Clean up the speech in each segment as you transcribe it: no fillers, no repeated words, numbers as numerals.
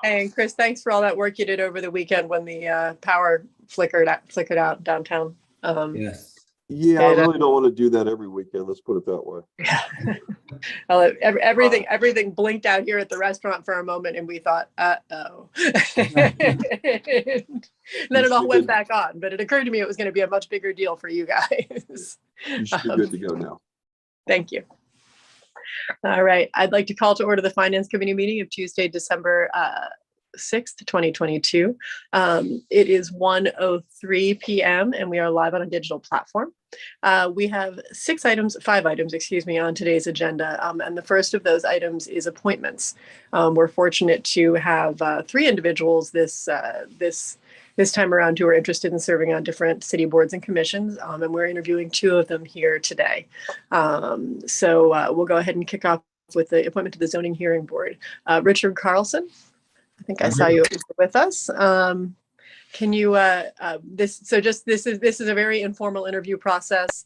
And Chris, thanks for all that work you did over the weekend when the power flickered out downtown. Yes. Yeah, I really don't want to do that every weekend. Let's put it that way. Yeah. Well, everything blinked out here at the restaurant for a moment, and we thought, uh-oh. Then it all went back on. But it occurred to me it was going to be a much bigger deal for you guys. You should be good to go now. Thank you. All right. I'd like to call to order the Finance Committee meeting of Tuesday, December 6th, 2022. It is 1:03 p.m. and we are live on a digital platform. We have five items, on today's agenda. And the first of those items is appointments. We're fortunate to have three individuals this time around who are interested in serving on different city boards and commissions. And we're interviewing two of them here today. So we'll go ahead and kick off with the appointment to the Zoning Hearing Board. Richard Carlson. I think I saw you with us. Can you, this is a very informal interview process.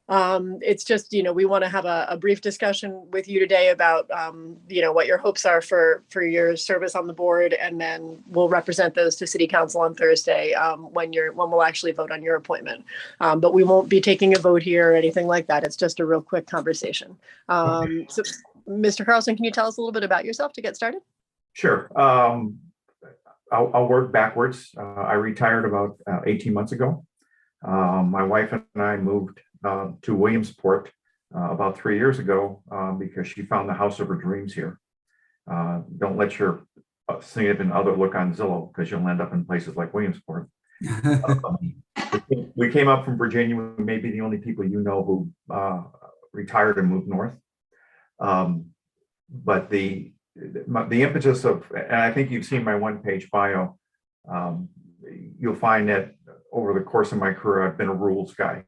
It's just, we want to have a brief discussion with you today about, what your hopes are for your service on the board. And then we'll represent those to City Council on Thursday when we'll actually vote on your appointment. But we won't be taking a vote here or anything like that. It's just a real quick conversation. So Mr. Carlson, can you tell us a little bit about yourself to get started? Sure. I'll work backwards. I retired about 18 months ago. My wife and I moved to Williamsport about 3 years ago because she found the house of her dreams here. Don't let your significant other look on Zillow because you'll end up in places like Williamsport. We came up from Virginia. We may be the only people who retired and moved north. But the impetus of, and I think you've seen my one-page bio, you'll find that over the course of my career, I've been a rules guy,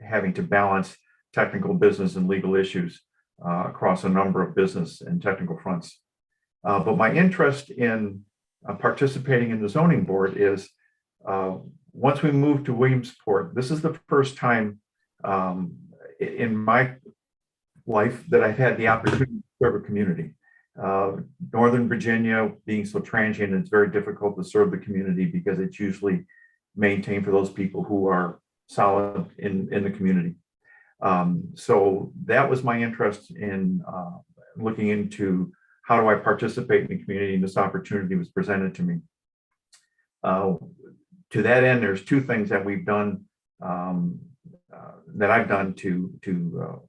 having to balance technical business and legal issues across a number of business and technical fronts. But my interest in participating in the zoning board is once we moved to Williamsport, this is the first time in my life that I've had the opportunity to serve a community. Northern Virginia being so transient, it's very difficult to serve the community because it's usually maintained for those people who are solid in the community. So that was my interest in looking into how do I participate in the community, and this opportunity was presented to me. To that end, there's two things that we've done that I've done to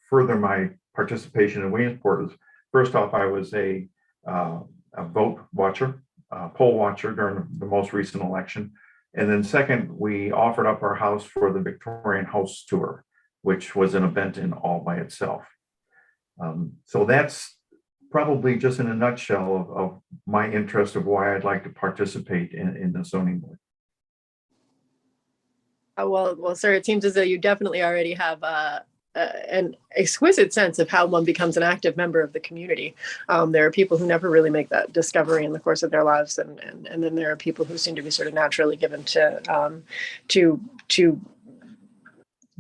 further my participation in Williamsport. First off, I was a vote watcher, poll watcher during the most recent election. And then second, we offered up our house for the Victorian House Tour, which was an event in all by itself. So that's probably just in a nutshell of my interest of why I'd like to participate in the zoning board. Well, sir, it seems as though you definitely already have an exquisite sense of how one becomes an active member of the community. There are people who never really make that discovery in the course of their lives, and then there are people who seem to be sort of naturally given to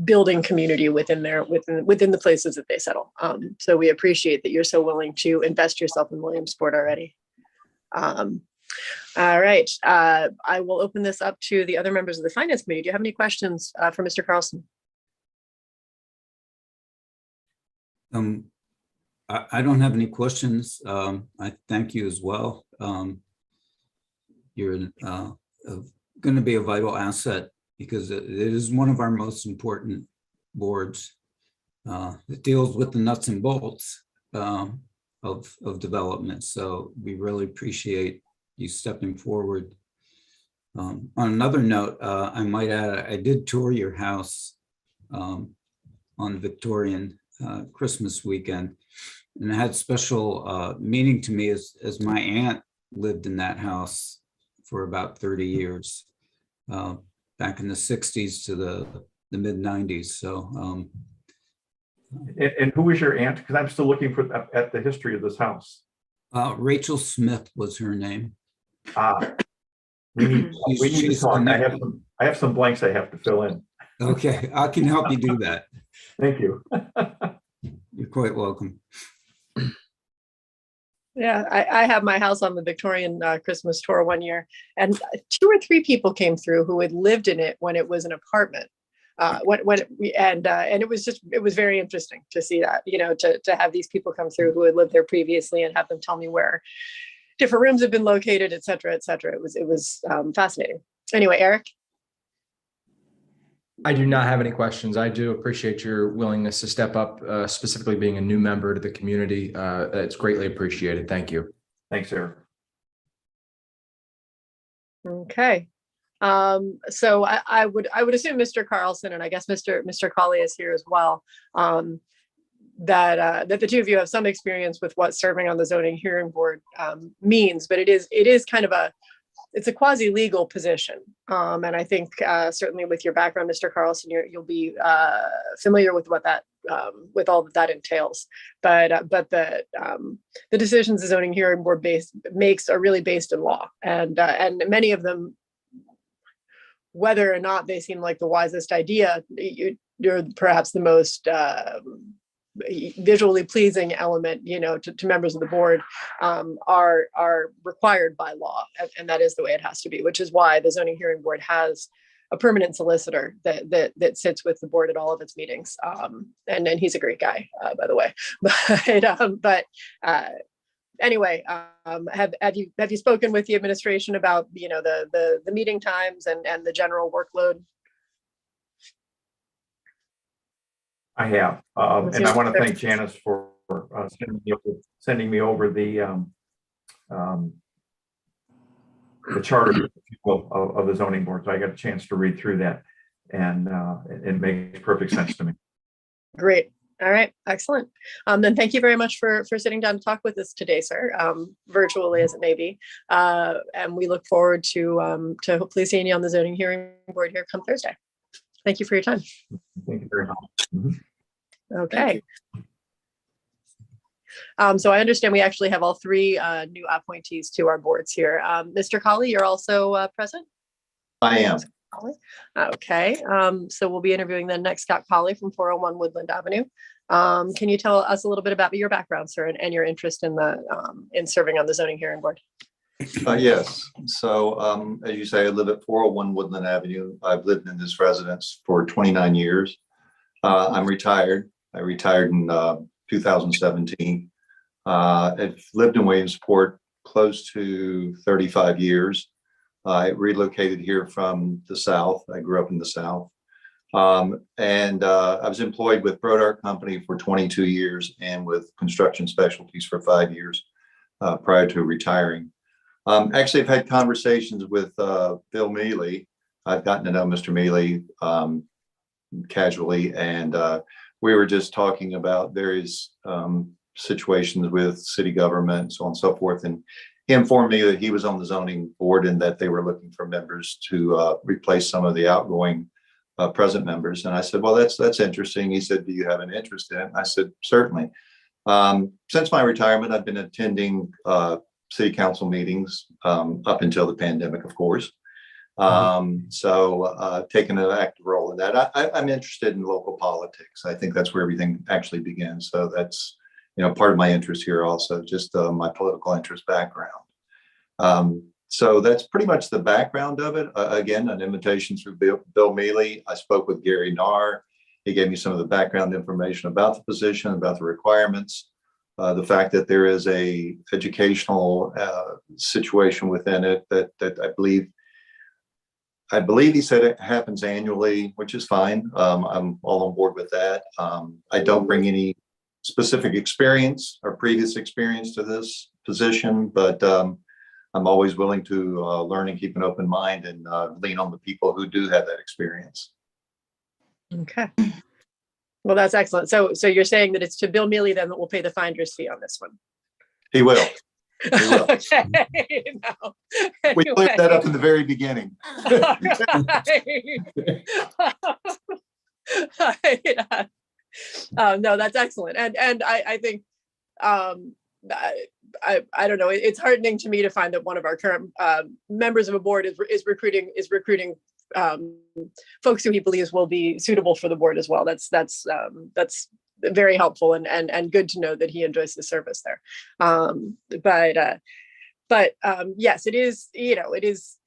building community within the places that they settle. So we appreciate that you're so willing to invest yourself in Williamsport already. All right, I will open this up to the other members of the Finance Committee. Do you have any questions for Mr. Carlson? I don't have any questions. I thank you as well. You're going to be a vital asset because it is one of our most important boards. It deals with the nuts and bolts of development. So we really appreciate you stepping forward. On another note, I might add, I did tour your house on Victorian Christmas weekend, and it had special meaning to me as my aunt lived in that house for about 30 years, back in the 60s to the mid 90s. So, and who was your aunt? Because I'm still looking at the history of this house. Rachel Smith was her name. We need to talk. I have some blanks I have to fill in. Okay, I can help you do that. Thank you. You're quite welcome. Yeah, I have my house on the Victorian Christmas tour one year, and 2 or 3 people came through who had lived in it when it was an apartment. And it was very interesting to see that, to have these people come through who had lived there previously and have them tell me where different rooms have been located, et cetera, et cetera. It was fascinating. Anyway, Eric. I do not have any questions. I do appreciate your willingness to step up, specifically being a new member to the community. It's greatly appreciated. Thank you. Thanks, Eric. Okay. So I would assume Mr. Carlson, and I guess Mr. Colley is here as well, that the two of you have some experience with what serving on the zoning hearing board means, but it is kind of it's a quasi-legal position. And I think certainly with your background, Mr. Carlson, you'll be familiar with what that, with all that entails. But the decisions the zoning hearing board makes are really based in law, and many of them, whether or not they seem like the wisest idea, you're perhaps the most visually pleasing element, to members of the board, are required by law, and that is the way it has to be. Which is why the zoning hearing board has a permanent solicitor that sits with the board at all of its meetings, and he's a great guy, by the way. But anyway, have you spoken with the administration about the meeting times and the general workload? I have, and I want to thank Janice for sending me over the charter, if you will, of the zoning board. So I got a chance to read through that, and it makes perfect sense to me. Great. All right. Excellent. Then thank you very much for sitting down to talk with us today, sir, virtually as it may be. And we look forward to hopefully seeing you on the zoning hearing board here come Thursday. Thank you for your time. Thank you very much. Mm-hmm. Okay. So I understand we actually have all 3 new appointees to our boards here. Mr. Colley, you're also present? I am. Okay. So we'll be interviewing then next Scott Colley from 401 Woodland Avenue. Can you tell us a little bit about your background, sir, and your interest in in serving on the zoning hearing board? Yes. So as you say, I live at 401 Woodland Avenue. I've lived in this residence for 29 years. I'm retired. I retired in 2017. I've lived in Williamsport close to 35 years. I relocated here from the South. I grew up in the South. And I was employed with Brodart Company for 22 years and with Construction Specialties for 5 years prior to retiring. Actually, I've had conversations with Bill Mealy. I've gotten to know Mr. Mealy casually, and we were just talking about various situations with city government, so on and so forth. And he informed me that he was on the zoning board and that they were looking for members to replace some of the outgoing present members. And I said, well, that's interesting. He said, do you have an interest in it? I said, certainly. Since my retirement, I've been attending city council meetings up until the pandemic, of course. So taking an active role in that. I'm interested in local politics. I think that's where everything actually begins. So that's, part of my interest here also, just my political interest background. So that's pretty much the background of it. Again, an invitation through Bill Mealy. I spoke with Gary Narr. He gave me some of the background information about the position, about the requirements, the fact that there is a educational situation within it that I believe he said it happens annually, which is fine. I'm all on board with that. I don't bring any specific experience or previous experience to this position, but I'm always willing to learn and keep an open mind and lean on the people who do have that experience. Okay. Well, that's excellent. So you're saying that it's to Bill Mealy then that will pay the finder's fee on this one? He will. He will. Okay. No. We cleared that up in the very beginning. No, that's excellent. And I think I don't know. It's heartening to me to find that one of our current members of a board is recruiting folks who he believes will be suitable for the board as well. That's very helpful and good to know that he enjoys the service there. Yes, it is, it is,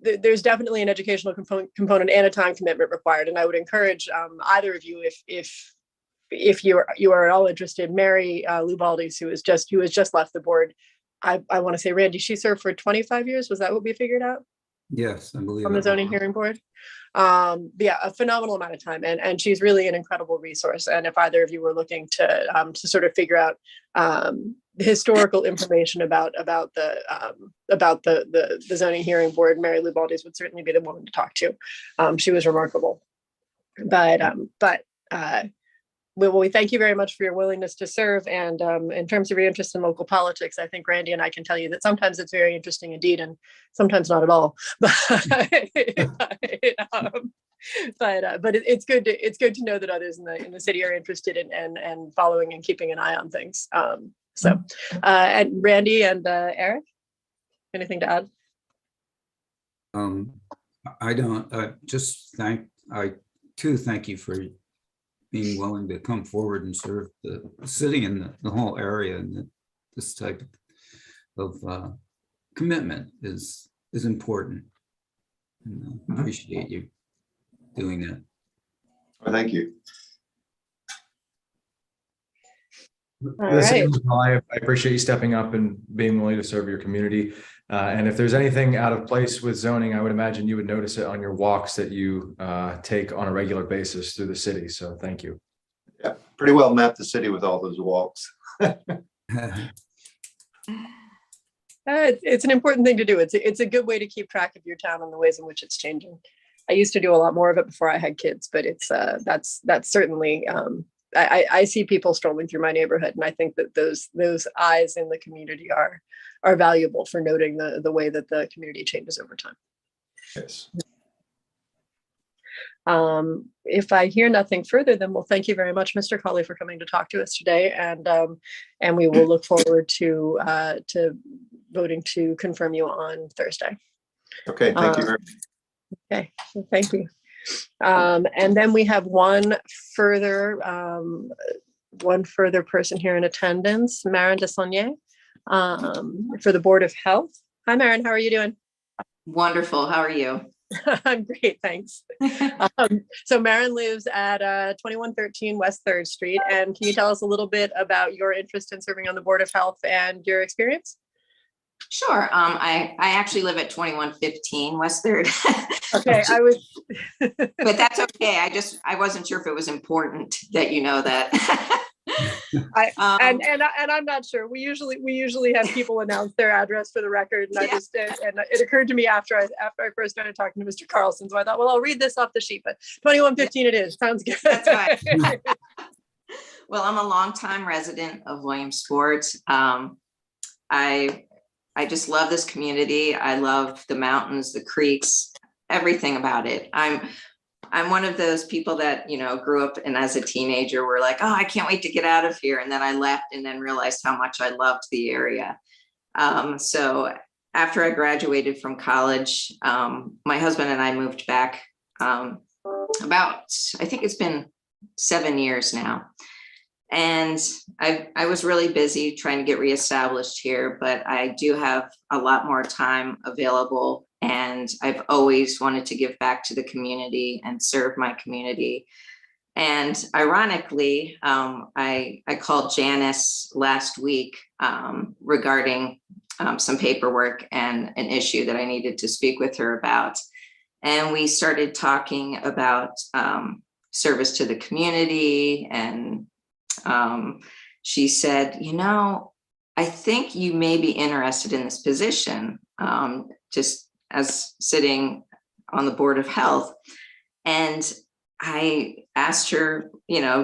there's definitely an educational component and a time commitment required. And I would encourage either of you, if you are at all interested, Mary Lou Baldes, who has just left the board. I want to say, Randy, she served for 25 years. Was that what we figured out? Yes, I believe On the it. zoning hearing board. Yeah, a phenomenal amount of time, and she's really an incredible resource. And if either of you were looking to sort of figure out historical information about the zoning hearing board, Mary Lou Baldes would certainly be the woman to talk to. She was remarkable. We thank you very much for your willingness to serve. And in terms of your interest in local politics, I think Randy and I can tell you that sometimes it's very interesting indeed, and sometimes not at all. But it's good to know that others in the city are interested in and following and keeping an eye on things. And Randy and Eric, anything to add? I don't. Thank you for being willing to come forward and serve the city and the whole area, and this type of commitment is important. And I appreciate you doing that. Well, thank you. Listen, I appreciate you stepping up and being willing to serve your community. And if there's anything out of place with zoning, I would imagine you would notice it on your walks that you take on a regular basis through the city. So thank you. Yeah, pretty well mapped the city with all those walks. It's an important thing to do. It's a good way to keep track of your town and the ways in which it's changing. I used to do a lot more of it before I had kids, but that's certainly I see people strolling through my neighborhood, and I think that those eyes in the community are valuable for noting the way that the community changes over time. Yes. If I hear nothing further, then we'll thank you very much, Mr. Colley, for coming to talk to us today, and we will look forward to voting to confirm you on Thursday. Okay, thank you very much. Okay, so thank you. And then we have one further person here in attendance, Marin Desaulniers, for the Board of Health. Hi, Marin, how are you doing? Wonderful. How are you? I'm great, thanks. So Marin lives at 2113 West 3rd Street. And can you tell us a little bit about your interest in serving on the Board of Health and your experience? Sure. I actually live at 2115 West 3rd. Okay, I was. But that's okay. I wasn't sure if it was important that you know that. And I'm not sure. We usually have people announce their address for the record, and Yeah. and it occurred to me after I first started talking to Mr. Carlson, so I thought, well, I'll read this off the sheet. But 2115 it is. Sounds good. That's right. Well, I'm a longtime resident of Williamsport. I just love this community. I love the mountains, the creeks, everything about it. I'm one of those people that, grew up and as a teenager were like, oh, I can't wait to get out of here. And then I left and then realized how much I loved the area. So after I graduated from college, my husband and I moved back about, I think it's been 7 years now. And I was really busy trying to get reestablished here, but I do have a lot more time available. And I've always wanted to give back to the community and serve my community. And ironically, I called Janice last week regarding some paperwork and an issue that I needed to speak with her about. And we started talking about service to the community. And she said, I think you may be interested in this position, just as sitting on the Board of Health. And I asked her,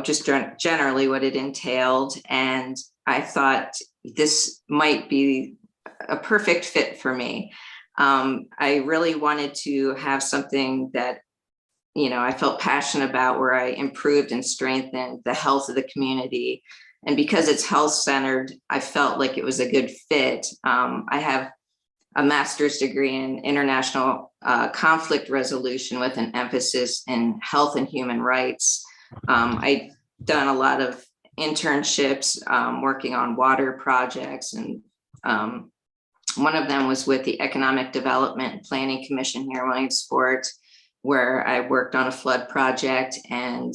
just generally what it entailed. And I thought this might be a perfect fit for me. I really wanted to have something that, I felt passionate about, where I improved and strengthened the health of the community. And because it's health centered, I felt like it was a good fit. I have a master's degree in international conflict resolution with an emphasis in health and human rights. I done a lot of internships, working on water projects, and one of them was with the Economic Development and Planning Commission here in Williamsport, where I worked on a flood project, and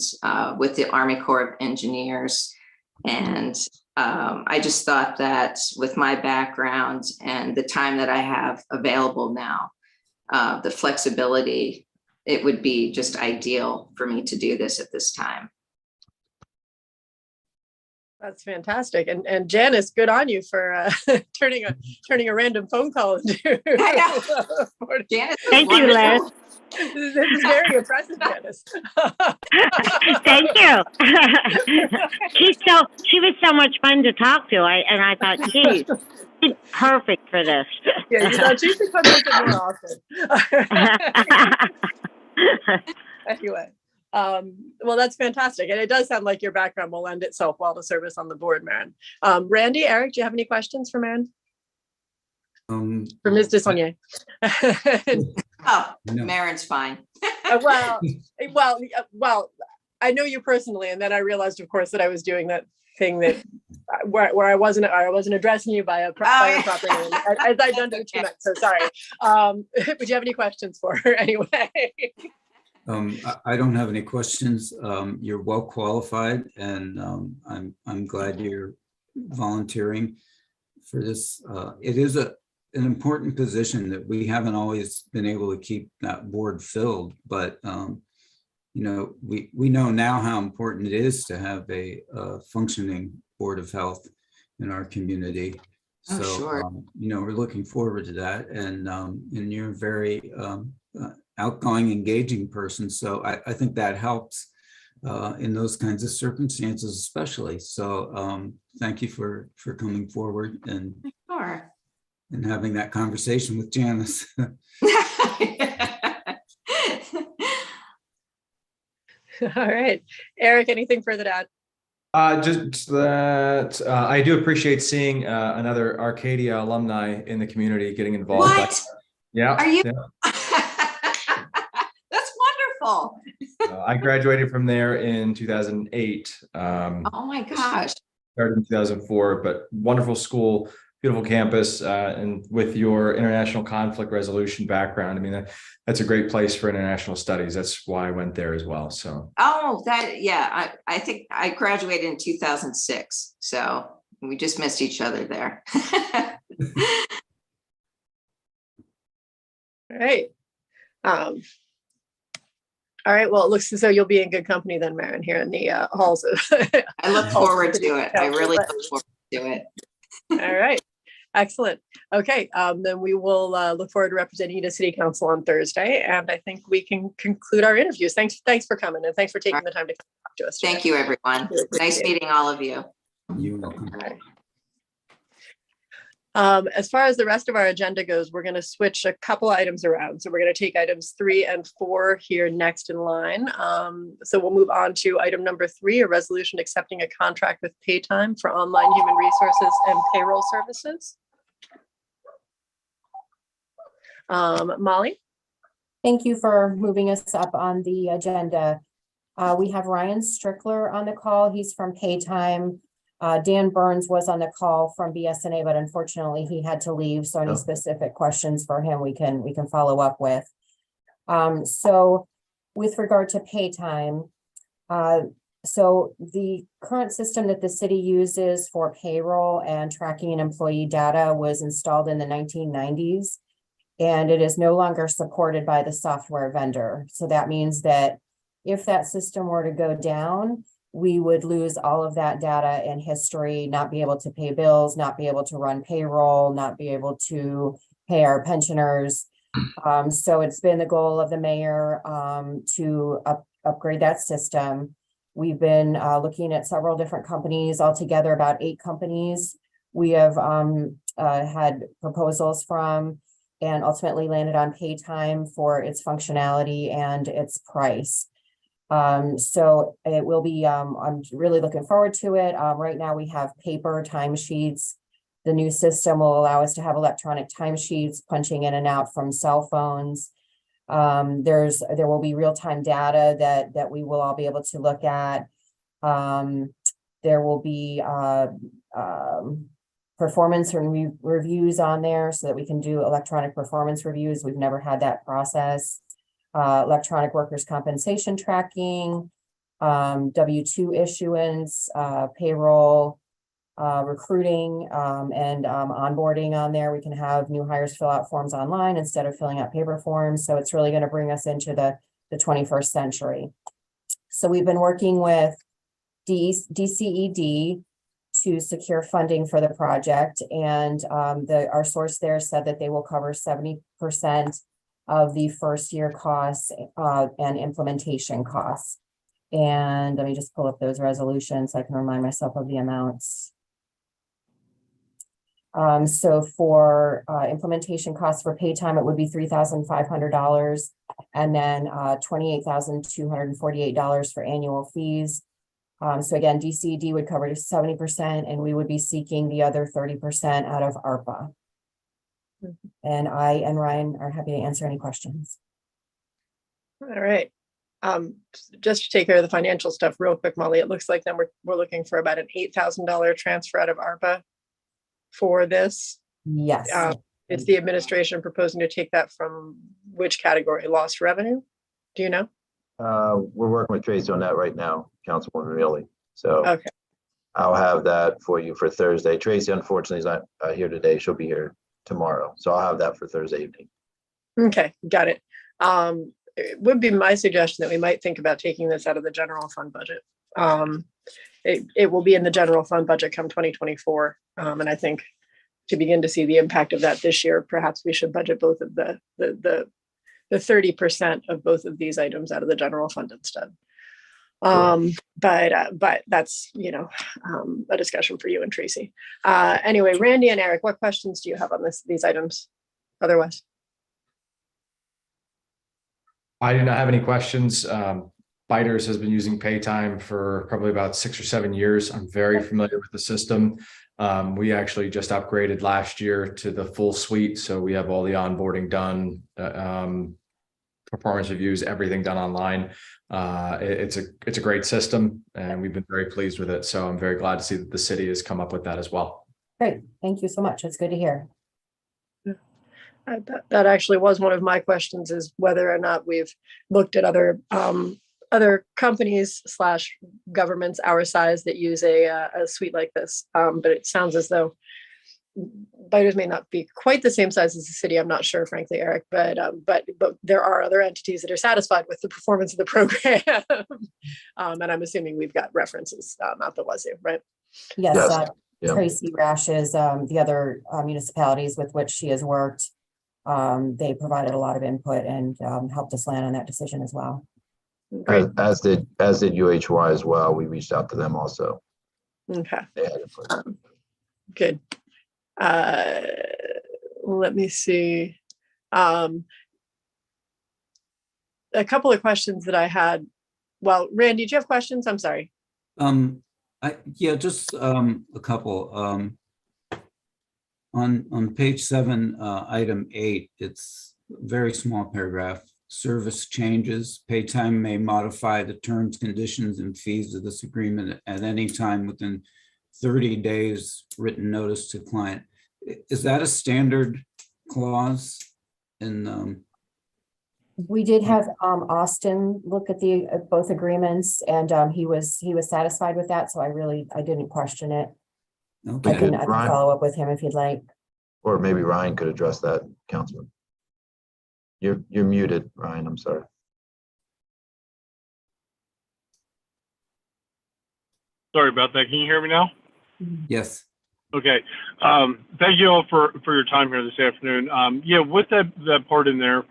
with the Army Corps of Engineers. And I just thought that with my background and the time that I have available now, the flexibility, it would be just ideal for me to do this at this time. That's fantastic. And Janice, good on you for turning a random phone call into. Janice, Thank you, Liz. This is very impressive, Janice. Thank you. She was so much fun to talk to. I thought, geez, she's perfect for this. Yeah, she should come visit more often. Anyway, well, that's fantastic. And it does sound like your background will lend itself well to service on the board, Maren. Randy, Eric, do you have any questions for Maren? For Ms. Desaulniers? oh, No. Maren's fine. well, I know you personally, and then I realized, of course, that I was doing that thing that where I wasn't addressing you by a proper name, as I've done to the team. So sorry. Would you have any questions for her anyway? I don't have any questions. You're well qualified, and I'm glad you're volunteering for this. It is an important position that we haven't always been able to keep that board filled, but we know now how important it is to have a functioning Board of Health in our community. Oh, So sure. we're looking forward to that, and you're a very outgoing, engaging person. So I think that helps in those kinds of circumstances, especially. So thank you for coming forward and Sure. and having that conversation with Janice. All right, Eric, anything further to add? Just that I do appreciate seeing another Arcadia alumni in the community getting involved. What? Yeah. Are you? Yeah. That's wonderful. I graduated from there in 2008. Oh my gosh. Started in 2004, but wonderful school, beautiful campus, and with your international conflict resolution background, I mean, that's a great place for international studies. That's why I went there as well. So. Oh, yeah. I think I graduated in 2006. So we just missed each other there. All right. All right. Well, it looks as though you'll be in good company then, Maren, here in the halls of. I look forward to it. I really look forward to it. All right. Excellent. Okay. Then we will look forward to representing you to City Council on Thursday. And I think we can conclude our interviews. Thanks for coming, and thanks for taking the time to talk to us today. Thank you, everyone. Nice meeting all of you. You're welcome. All right. As far as the rest of our agenda goes, we're going to switch a couple items around. So we're going to take items 3 and 4 here next in line. So we'll move on to item number 3, a resolution accepting a contract with Paytime for online human resources and payroll services. Molly? Thank you for moving us up on the agenda. We have Ryan Strickler on the call. He's from Paytime. Dan Burns was on the call from BSNA, but unfortunately he had to leave. So any specific questions for him, we can follow up with. So with regard to Paytime, so the current system that the city uses for payroll and tracking and employee data was installed in the 1990s, and it is no longer supported by the software vendor. So that means that if that system were to go down, we would lose all of that data and history, not be able to pay bills, not be able to run payroll, not be able to pay our pensioners. So it's been the goal of the mayor to upgrade that system. We've been looking at several different companies, altogether about 8 companies. We have had proposals from and ultimately landed on Paytime for its functionality and its price. So it will be, I'm really looking forward to it. Right now we have paper timesheets. The new system will allow us to have electronic timesheets, punching in and out from cell phones. There will be real-time data that we will all be able to look at. There will be performance and reviews on there so that we can do electronic performance reviews. We've never had that process. Electronic workers' compensation tracking, W-2 issuance, payroll, recruiting, and onboarding on there. We can have new hires fill out forms online instead of filling out paper forms. So it's really going to bring us into the 21st century. So we've been working with DCED to secure funding for the project. And our source there said that they will cover 70% of the first year costs and implementation costs. And let me just pull up those resolutions so I can remind myself of the amounts. So for implementation costs for pay time, it would be $3,500, and then $28,248 for annual fees. So again, DCD would cover 70%, and we would be seeking the other 30% out of ARPA. And I and Ryan are happy to answer any questions. All right. Just to take care of the financial stuff real quick, Molly, it looks like then we're looking for about an $8,000 transfer out of ARPA for this. Yes. Is the administration proposing to take that from which category? Lost revenue? Do you know? We're working with Tracy on that right now, Councilwoman Mealy. So Okay. I'll have that for you for Thursday. Tracy, unfortunately, is not here today. She'll be here tomorrow. So I'll have that for Thursday evening. Okay, got it. It would be my suggestion that we might think about taking this out of the general fund budget. It will be in the general fund budget come 2024. And I think to begin to see the impact of that this year, perhaps we should budget both of the 30% of both of these items out of the general fund instead. But that's, a discussion for you and Tracy. Anyway, Randy and Eric, what questions do you have on these items? Otherwise, I do not have any questions. Biters has been using Paytime for probably about 6 or 7 years. I'm very familiar with the system. We actually just upgraded last year to the full suite. So we have all the onboarding done, performance reviews, everything done online. It's a great system, and we've been very pleased with it. So I'm very glad to see that the city has come up with that as well. Great. Thank you so much. That's good to hear. that actually was one of my questions, is whether or not we've looked at other companies / governments our size that use a suite like this. But it sounds as though Biters may not be quite the same size as the city. I'm not sure, frankly, Eric, but there are other entities that are satisfied with the performance of the program. And I'm assuming we've got references out the wazoo, right? Yes, Yes. Yeah. Tracy Rashes, the other municipalities with which she has worked, they provided a lot of input and helped us land on that decision as well. Great. As did UHY as well. We reached out to them also. Okay. They had input. Good. Let me see. A couple of questions that I had. Well, Randy, do you have questions? I'm sorry. Yeah, just a couple. On page 7, item 8, it's a very small paragraph. Service changes. Paytime may modify the terms, conditions, and fees of this agreement at any time within 30 days written notice to client. Is that a standard clause? And We did have Austin look at both agreements, and he was satisfied with that. So I didn't question it. okay. I can Ryan- follow up with him if you'd like. Or maybe Ryan could address that, Councilman. You're muted, Ryan. I'm sorry. Sorry about that. Can you hear me now? Yes. Okay. Thank you all for your time here this afternoon. Yeah, with that part in there,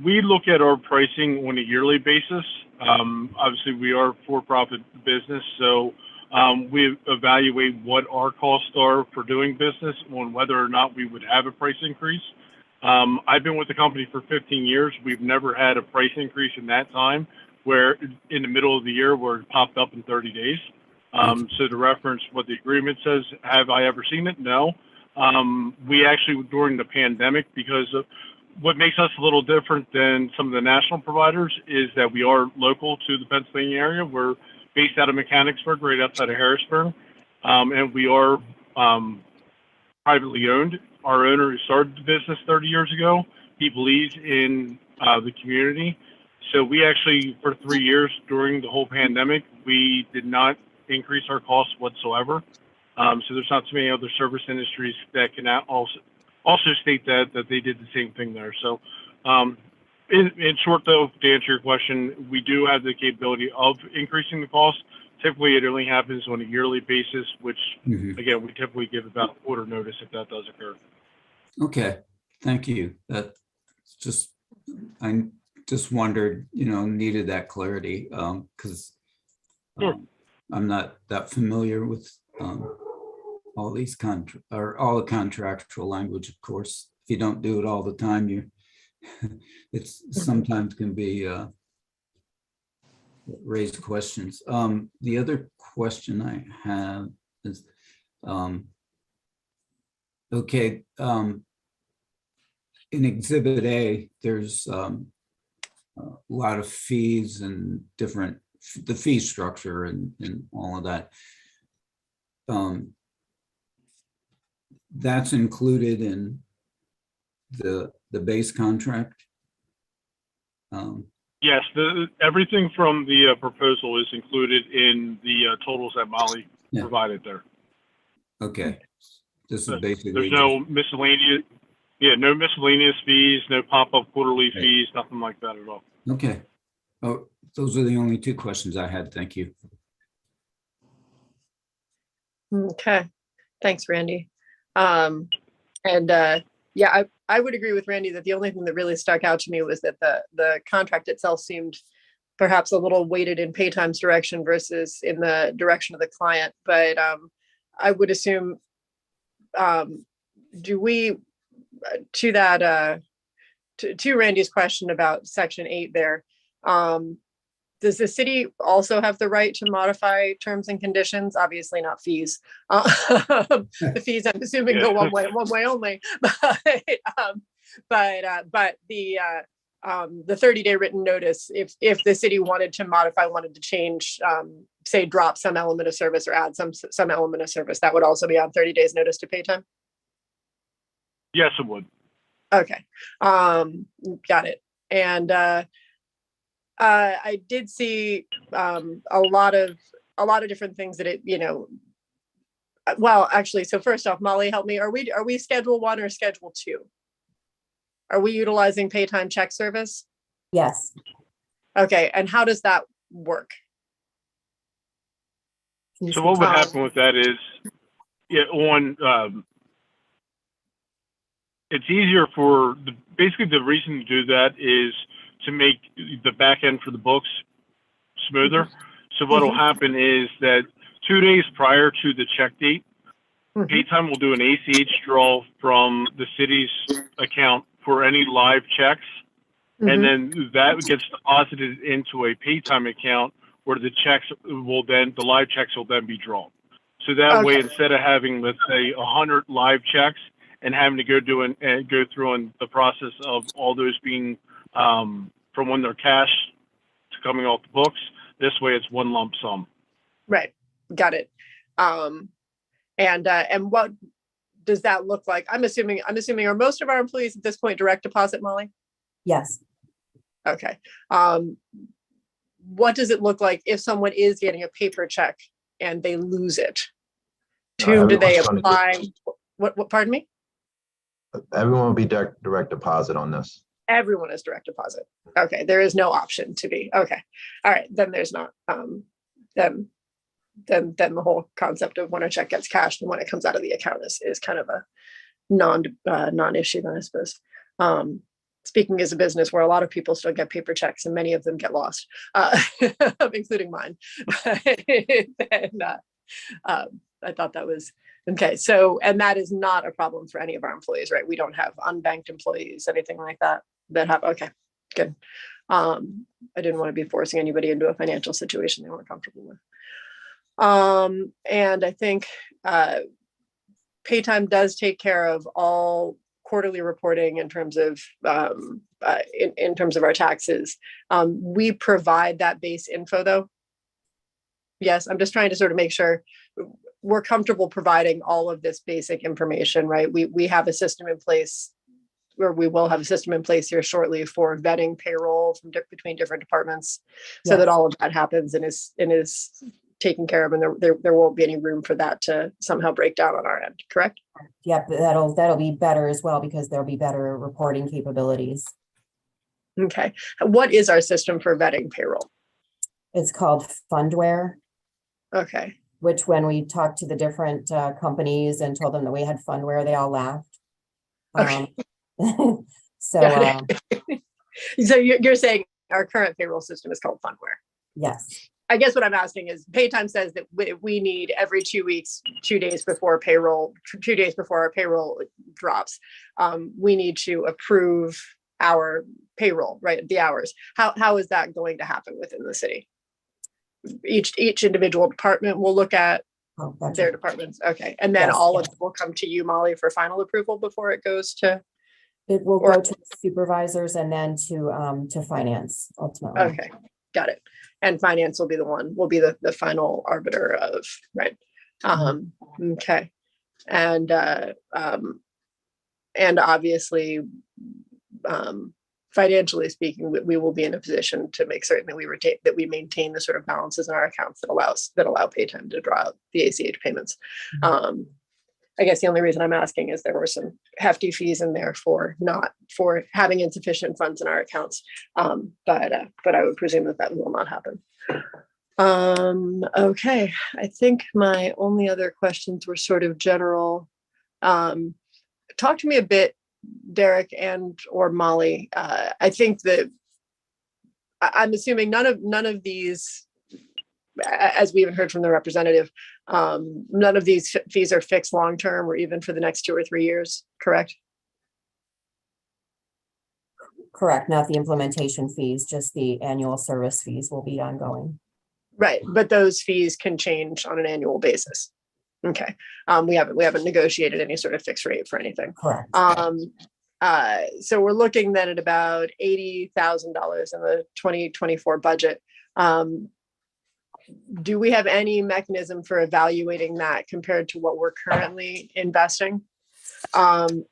we look at our pricing on a yearly basis. Obviously, we are a for-profit business, so we evaluate what our costs are for doing business on whether or not we would have a price increase. I've been with the company for 15 years. We've never had a price increase in that time, where in the middle of the year where it popped up in 30 days. So to reference what the agreement says, have I ever seen it? No. We actually, during the pandemic, because of what makes us a little different than some of the national providers, is that we are local to the Pennsylvania area. We're based out of Mechanicsburg, right outside of Harrisburg. And we are privately owned. Our owner who started the business 30 years ago, he believes in the community. So we actually, for 3 years during the whole pandemic, we did not increase our costs whatsoever. So there's not too many other service industries that can also state that they did the same thing there. So in short, though, to answer your question, we do have the capability of increasing the cost. Typically, it only happens on a yearly basis, which, again, we typically give about a quarter notice if that does occur. Okay, thank you. I just wondered, needed that clarity, because I'm not that familiar with all these all the contractual language, of course. If you don't do it all the time, it's sometimes can be raised questions. The other question I have is, okay, in Exhibit A, there's a lot of fees and the fee structure and all of that. That's included in the base contract? Yes, everything from the proposal is included in the totals that Molly provided there. Okay. This is basically. There's no miscellaneous. Yeah, no miscellaneous fees, no pop-up quarterly fees, nothing like that at all. Okay. Oh, those are the only two questions I had. Thank you. Okay, thanks, Randy. Yeah, I would agree with Randy that the only thing that really stuck out to me was that the contract itself seemed perhaps a little weighted in Paytime's direction versus in the direction of the client. But I would assume, do we, to that, to Randy's question about Section 8 there, does the city also have the right to modify terms and conditions? Obviously not fees. The fees, I'm assuming, go one way only. But the 30-day written notice, if the city wanted to modify, wanted to change, say, drop some element of service or add some element of service, that would also be on 30 days notice to pay time? Yes, it would. Okay, got it. And I did see a lot of different things that well, actually, so first off, Molly, help me. Are we Schedule 1 or Schedule 2? Are we utilizing Paytime check service? Yes. Okay, and how does that work? So what would happen with that is, it's easier basically the reason to do that is to make the back end for the books smoother. So what will happen is that 2 days prior to the check date, Paytime will do an ACH draw from the city's account for any live checks. And then that gets deposited into a Paytime account where the live checks will then be drawn. So that way, instead of having, let's say, 100 live checks and having to go through the process of all those being from when they're cash to coming off the books, this way it's one lump sum. Right, got it. And what does that look like? I'm assuming are most of our employees at this point direct deposit, Molly? Yes. Okay. What does it look like if someone is getting a paper check and they lose it? To whom do they apply? What? Pardon me? Everyone will be direct deposit on this. Everyone is direct deposit. Okay, there is no option to be. Okay, all right. Then there's not. Then the whole concept of when a check gets cashed and when it comes out of the account is kind of a non-issue, then I suppose. Speaking as a business where a lot of people still get paper checks and many of them get lost, including mine. And, I thought that was okay. So, and that is not a problem for any of our employees, right? We don't have unbanked employees, anything like that have, okay, good. I didn't want to be forcing anybody into a financial situation they weren't comfortable with. And I think Paytime does take care of all quarterly reporting in terms of in terms of our taxes. We provide that base info though. Yes, I'm just trying to sort of make sure we're comfortable providing all of this basic information, right? We have a system in place, or we will have a system in place here shortly for vetting payroll from between different departments, so that Yes. all of that happens and is taken care of, and there won't be any room for that to somehow break down on our end, correct? Yep, that'll be better as well, because there'll be better reporting capabilities. Okay. What is our system for vetting payroll? It's called Fundware, Okay. which when we talked to the different companies and told them that we had Fundware, they all laughed. Okay. So, Got it. So you're saying our current payroll system is called Fundware. yes, I guess what I'm asking is Paytime says that we need every 2 weeks, 2 days before payroll, 2 days before our payroll drops. We need to approve our payroll, right? The hours. How is that going to happen within the city? Each individual department will look at oh, gotcha. their departments. Okay. And then Yes, all of yes. it will come to you, Molly, for final approval before it goes to, It will or- go to supervisors and then to finance ultimately. okay, got it. And finance will be the final arbiter of, right? Okay. And obviously, financially speaking, we will be in a position to make certain that we maintain the sort of balances in our accounts that allow Paytime to draw out the ACH payments. I guess the only reason I'm asking is there were some hefty fees in there for having insufficient funds in our accounts. But I would presume that will not happen. Okay, I think my only other questions were sort of general. Talk to me a bit, Derek and or Molly. I think that I'm assuming none of these, as we even heard from the representative, none of these fees are fixed long-term or even for the next 2 or 3 years, correct? Correct, not the implementation fees, just the annual service fees will be ongoing. Right, but those fees can change on an annual basis. Okay, we haven't negotiated any sort of fixed rate for anything. Correct. So we're looking then at about $80,000 in the 2024 budget. Do we have any mechanism for evaluating that compared to what we're currently investing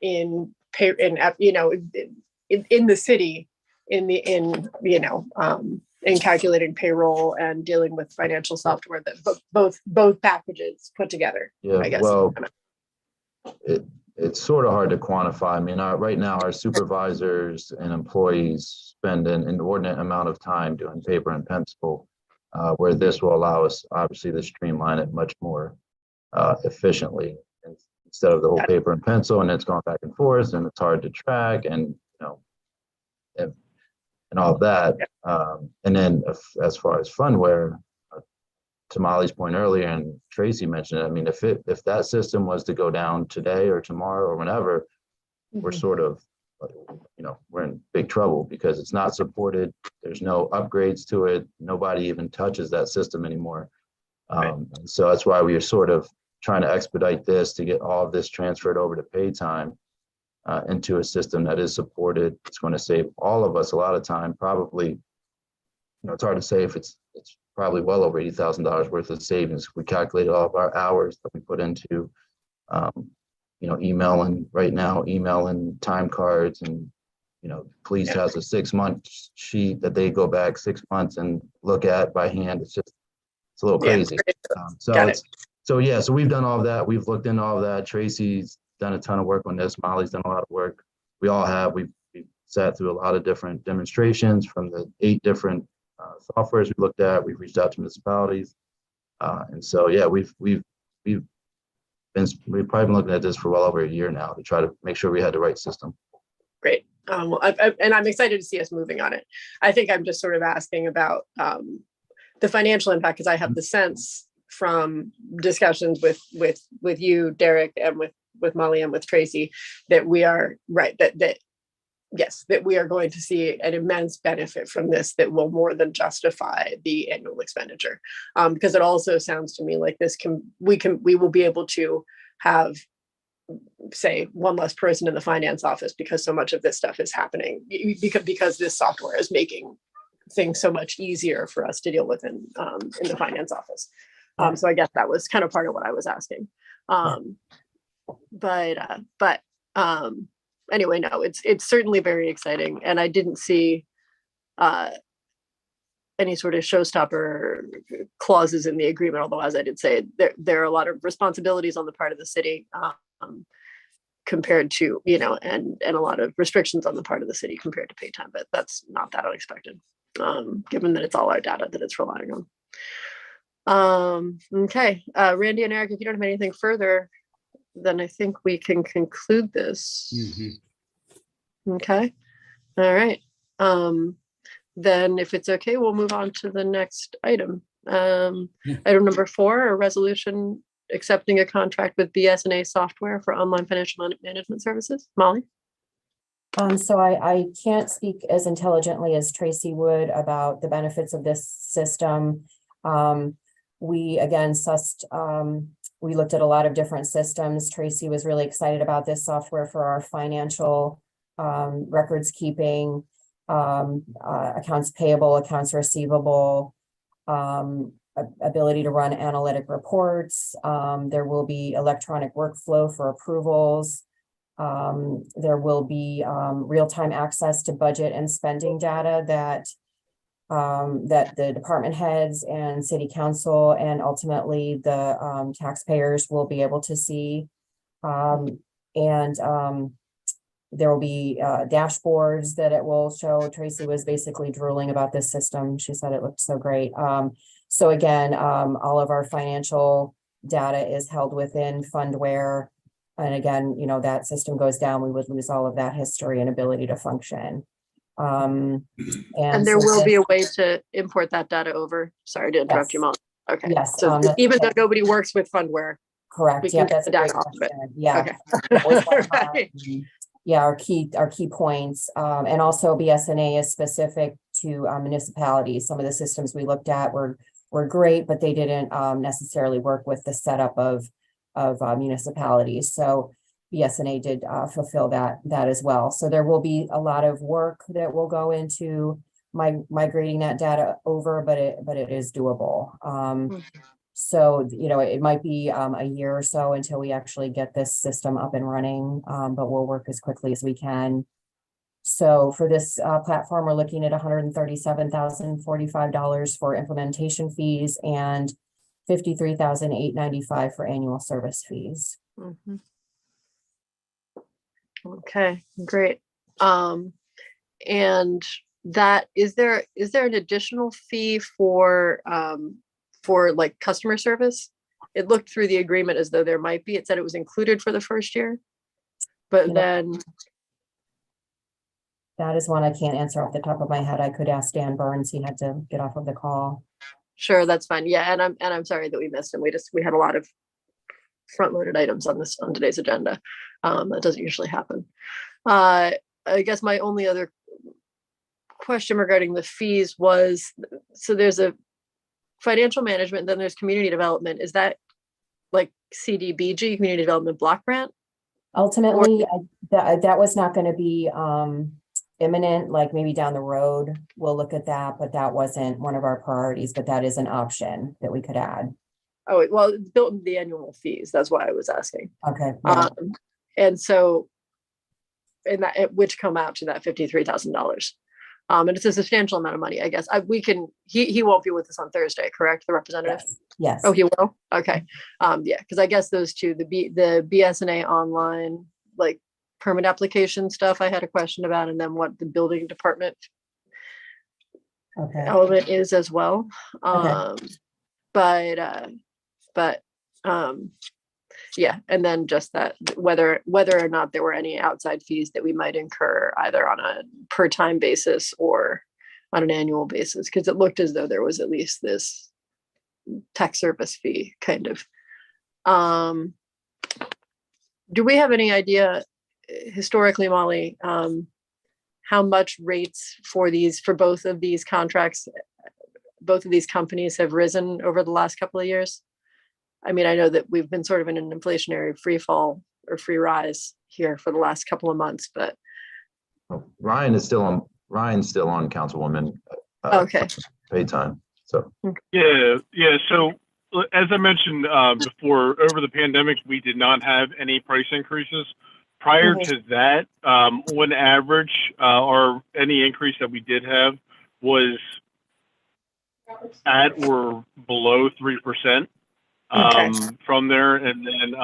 in the city, in calculating payroll and dealing with financial software, that both packages put together? Yeah, I guess. well, it's sort of hard to quantify. I mean, right now, our supervisors and employees spend an inordinate amount of time doing paper and pencil, where this will allow us, obviously, to streamline it much more efficiently instead of the whole paper and pencil, and it's going back and forth, and it's hard to track, and and all of that. And then, as far as Fundware, to Molly's point earlier, and Tracy mentioned it, I mean, if that system was to go down today or tomorrow or whenever, we're sort of, we're in big trouble because it's not supported. There's no upgrades to it. Nobody even touches that system anymore. So that's why we are sort of trying to expedite this to get all of this transferred over to Paytime into a system that is supported. It's going to save all of us a lot of time. Probably, it's hard to say if it's probably well over $80,000 worth of savings. We calculated all of our hours that we put into, emailing time cards, and police has a 6-month sheet that they go back 6 months and look at by hand. It's a little crazy. So we've done all of that. We've looked into all of that. Tracy's done a ton of work on this. Molly's done a lot of work. We all have. We've sat through a lot of different demonstrations from the 8 different softwares we looked at. We've reached out to municipalities, and so we've probably been looking at this for well over a year now to try to make sure we had the right system. Great. And I'm excited to see us moving on it. I think I'm just sort of asking about the financial impact, because I have the sense from discussions with you, Derek, and with Molly and with Tracy, that we are right, that we are going to see an immense benefit from this that will more than justify the annual expenditure. Because it also sounds to me like we will be able to have, say, one less person in the finance office, because so much of this stuff is happening because this software is making things so much easier for us to deal with in the finance office. So I guess that was kind of part of what I was asking. But anyway, no, it's certainly very exciting, and I didn't see any sort of showstopper clauses in the agreement, although, as I did say, there are a lot of responsibilities on the part of the city compared to, and a lot of restrictions on the part of the city compared to pay time, but that's not that unexpected, given that it's all our data that it's relying on. Okay, Randy and Eric, if you don't have anything further, then I think we can conclude this. Okay, all right. Then if it's okay, we'll move on to the next item. Item number 4, a resolution accepting a contract with BS&A software for online financial management services. Molly? So I can't speak as intelligently as Tracy would about the benefits of this system. We again we looked at a lot of different systems. Tracy was really excited about this software for our financial records keeping, accounts payable, accounts receivable, ability to run analytic reports. There will be electronic workflow for approvals. There will be real-time access to budget and spending data that the department heads and city council and ultimately the taxpayers will be able to see. There will be dashboards that it will show. Tracy was basically drooling about this system. She said it looked so great. So again, all of our financial data is held within Fundware. And again, that system goes down, we would lose all of that history and ability to function. And there will be a way to import that data over. Sorry to interrupt you, Molly. Okay. Yes. So even though nobody works with Fundware, correct. we Yeah, can get that's the a great data off of it. question. Yeah. Okay. That was one of Right. yeah, our key points. And also BS&A is specific to municipalities. Some of the systems we looked at were great, but they didn't necessarily work with the setup of municipalities. So BS&A did fulfill that as well. So there will be a lot of work that will go into migrating that data over, but it is doable. So, it might be a year or so until we actually get this system up and running, but we'll work as quickly as we can. So for this platform, we're looking at $137,045 for implementation fees and $53,895 for annual service fees. Mhm. Okay, great. And that is there an additional fee for like customer service? It looked through the agreement as though there might be. It said it was included for the first year, but then that is one I can't answer off the top of my head. I could ask Dan Burns. He had to get off of the call. Sure, that's fine. Yeah, and I'm sorry that we missed him. We had a lot of front-loaded items on today's agenda. That doesn't usually happen. I guess my only other question regarding the fees was, so there's a financial management, then there's community development. Is that like CDBG, community development block grant? Ultimately, that was not going to be imminent, like maybe down the road, we'll look at that, but that wasn't one of our priorities, but that is an option that we could add. Oh, well, it's built in the annual fees. That's why I was asking. Okay. Yeah. And so, which come out to that $53,000. And it's a substantial amount of money, I guess. He won't be with us on Thursday, correct? The representative? Yes. Oh, he will? Okay. Yeah, because I guess those two, the BS&A online, like permit application stuff, I had a question about, and then what the building department element is as well. Yeah, and then just that whether or not there were any outside fees that we might incur either on a per time basis or on an annual basis, because it looked as though there was at least this tech service fee kind of. Do we have any idea historically, Molly, how much rates for both of these contracts, both of these companies have risen over the last couple of years? I mean, I know that we've been sort of in an inflationary free fall or free rise here for the last couple of months, but Ryan's still on, Councilwoman. Okay. pay time. So Yeah, yeah. So as I mentioned before, over the pandemic, we did not have any price increases. Prior to that, on average, or any increase that we did have was at or below 3%. Okay. From there. And then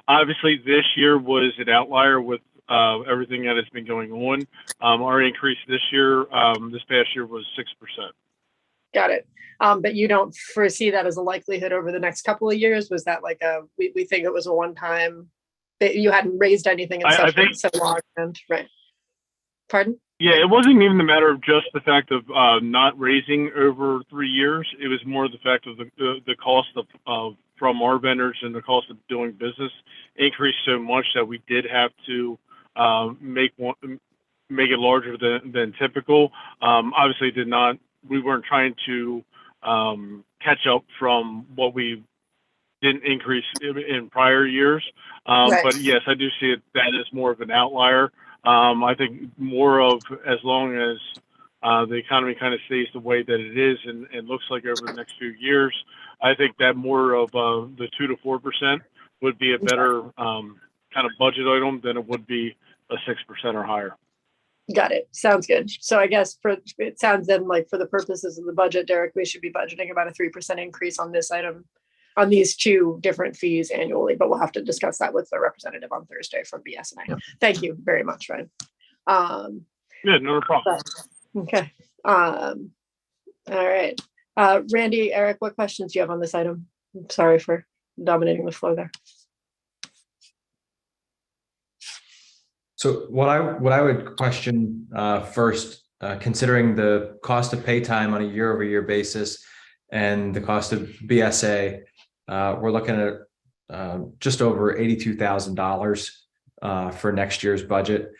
obviously this year was an outlier with everything that has been going on. Our increase this year, this past year was 6%. Got it. But you don't foresee that as a likelihood over the next couple of years? Was that like we think it was a one-time, that you hadn't raised anything in I think so long, and right? Pardon? Yeah, it wasn't even the matter of just the fact of not raising over 3 years. It was more the fact of the cost of from our vendors and the cost of doing business increased so much that we did have to make it larger than typical. Obviously, we weren't trying to catch up from what we didn't increase in prior years. Right. But yes, I do see it that is more of an outlier. I think more of, as long as the economy kind of stays the way that it is and looks like over the next few years, I think that more of the 2 to 4% would be a better kind of budget item than it would be a 6% or higher. Got it. Sounds good. So I guess it sounds then like for the purposes of the budget, Derek, we should be budgeting about a 3% increase on this item, on these two different fees annually, but we'll have to discuss that with the representative on Thursday from BSNA. Yep. Thank you very much, Ryan. Yeah, no problem. Okay. All right. Randy, Eric, what questions do you have on this item? I'm sorry for dominating the floor there. So what I would question first, considering the cost of pay time on a year-over-year basis and the cost of BSA, we're looking at just over $82,000 for next year's budget.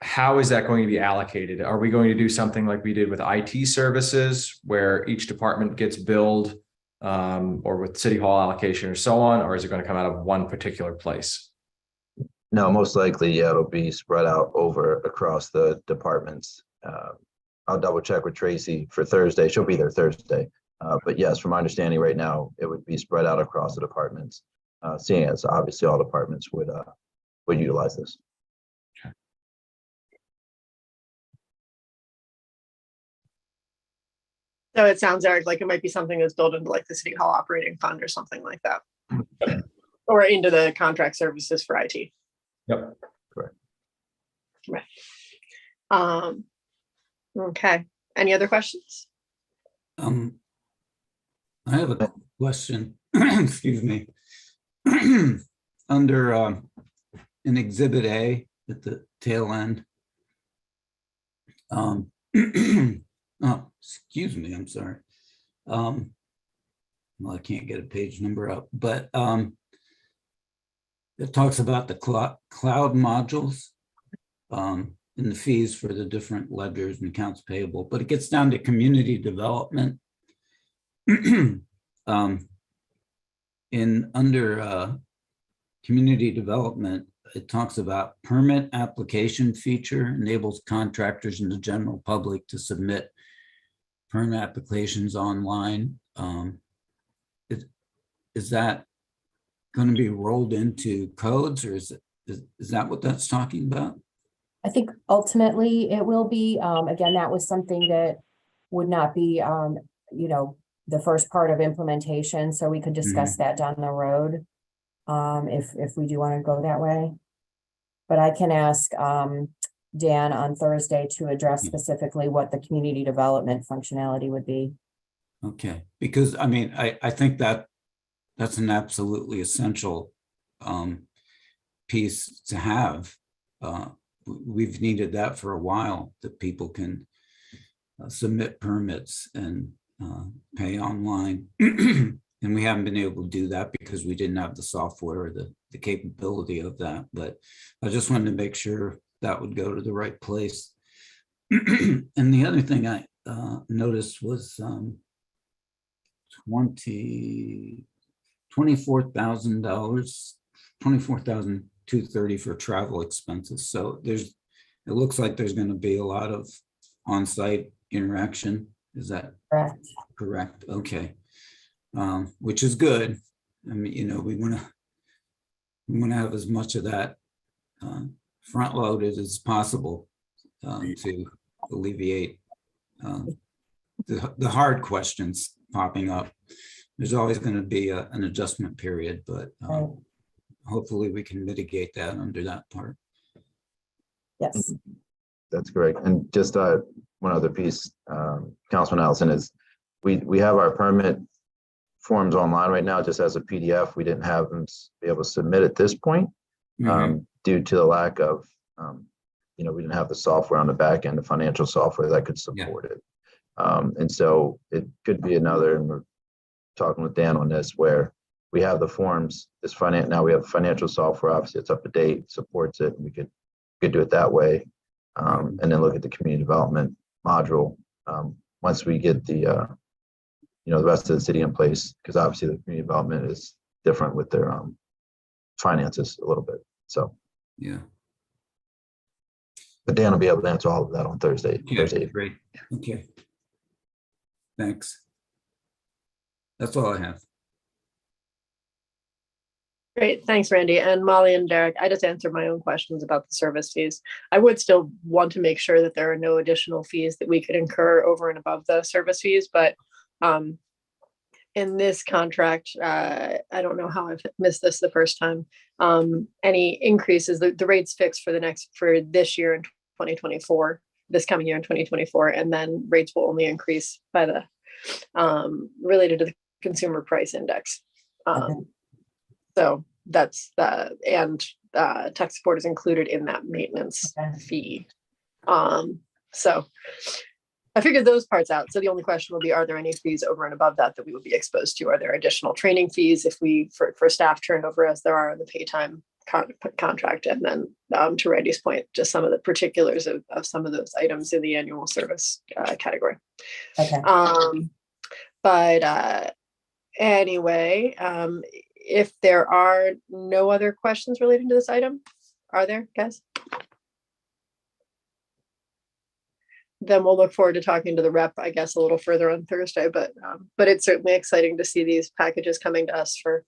How is that going to be allocated? Are we going to do something like we did with IT services, where each department gets billed, or with City Hall allocation or so on, or is it going to come out of one particular place? no, most likely, yeah, it'll be spread out across the departments. I'll double check with Tracy for Thursday. She'll be there Thursday. But yes, from my understanding right now, it would be spread out across the departments, seeing as obviously all departments would utilize this. Okay. So it sounds, Eric, like it might be something that's built into like the City Hall operating fund or something like that. Or into the contract services for IT. Yep. Correct. Right. Okay. Any other questions? I have a question. Excuse me. Under in Exhibit A at the tail end. Oh, excuse me. I'm sorry. Well, I can't get a page number up, but it talks about the cloud modules and the fees for the different ledgers and accounts payable, but it gets down to community development. Under community development, it talks about permit application feature enables contractors and the general public to submit permit applications online. Is that going to be rolled into codes, or is that what that's talking about? I think ultimately it will be, again, that was something that would not be, the first part of implementation. So we could discuss that down the road if we do want to go that way. But I can ask Dan on Thursday to address specifically what the community development functionality would be. Okay, because I mean, I think that's an absolutely essential piece to have. We've needed that for a while, that people can submit permits and pay online. And we haven't been able to do that because we didn't have the software or the capability of that. But I just wanted to make sure that would go to the right place. And the other thing I noticed was $24,000, $24,230 for travel expenses. So it looks like there's going to be a lot of on-site interaction Is that Correct. correct? Okay. Which is good. I mean, we want to have as much of that front loaded as possible to alleviate the hard questions popping up. There's always going to be an adjustment period, but Right. hopefully we can mitigate that under that part. Yes. That's correct. And just one other piece, Councilman Allison, is we have our permit forms online right now, just as a PDF. We didn't have them be able to submit at this point due to the lack of, we didn't have the software on the back end, the financial software that could support it. And so it could be another, and we're talking with Dan on this, where we have the forms, now we have financial software, obviously it's up to date, supports it, and we could do it that way. And then look at the community development module once we get the rest of the city in place, because obviously the community development is different with their finances a little bit. So yeah, but Dan will be able to answer all of that on Thursday. yeah, great. Okay, thanks. That's all I have. Great, thanks, Randy. And Molly and Derek, I just answered my own questions about the service fees. I would still want to make sure that there are no additional fees that we could incur over and above the service fees, but in this contract, I don't know how I've missed this the first time. Any increases, the rates fixed for this year in 2024, this coming year in 2024, and then rates will only increase by the related to the consumer price index. So that's and tech support is included in that maintenance fee. So I figured those parts out. So the only question will be, are there any fees over and above that we would be exposed to? Are there additional training fees if we for staff turnover, as there are in the pay time contract? And then to Randy's point, just some of the particulars of some of those items in the annual service category. Okay. But anyway, if there are no other questions relating to this item, are there, guys? Then we'll look forward to talking to the rep, I guess, a little further on Thursday. But it's certainly exciting to see these packages coming to us for,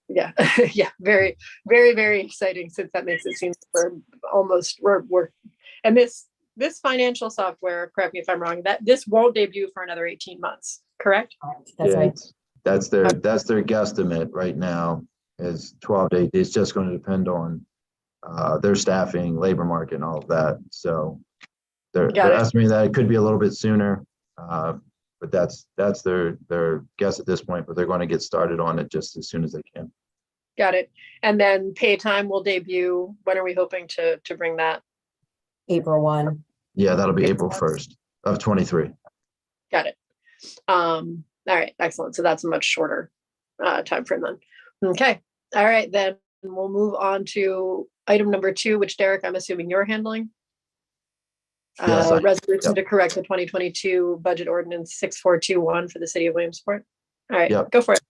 yeah, very, very, very exciting, since that makes it seem we're and this financial software, correct me if I'm wrong, that this won't debut for another 18 months, correct? That's right. That's their guesstimate right now, is 12 to 18. It's just going to depend on their staffing, labor market, and all of that. So they're estimating that it could be a little bit sooner, but that's their guess at this point. But they're going to get started on it just as soon as they can. Got it. And then pay time will debut. When are we hoping to bring that? April 1. Yeah, that'll be April 1st of 23. Got it. All right, excellent. So that's a much shorter time frame then. Okay. All right, then we'll move on to item number 2, which Derek, I'm assuming you're handling. Yes, Resolution to correct the 2022 budget ordinance 6421 for the city of Williamsport. All right, go for it.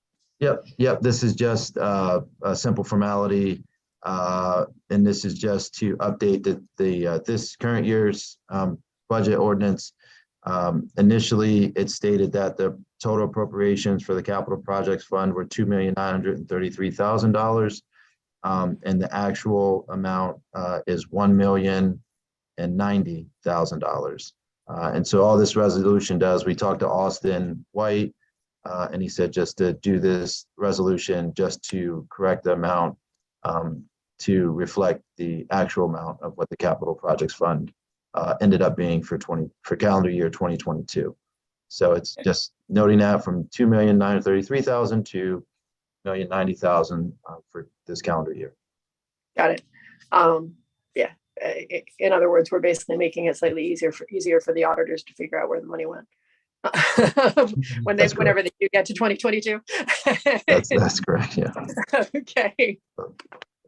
Yep. This is just a simple formality, and this is just to update this current year's budget ordinance. Initially, it stated that the total appropriations for the capital projects fund were $2,933,000, and the actual amount is $1,090,000. And so all this resolution does, we talked to Austin White, and he said just to do this resolution just to correct the amount to reflect the actual amount of what the capital projects fund ended up being for calendar year 2022. So it's just noting that from $2,933,000 to $1,090,000 for this calendar year. Got it. Yeah. In other words, we're basically making it slightly easier for the auditors to figure out where the money went whenever they do get to 2022. That's correct. Yeah. Okay.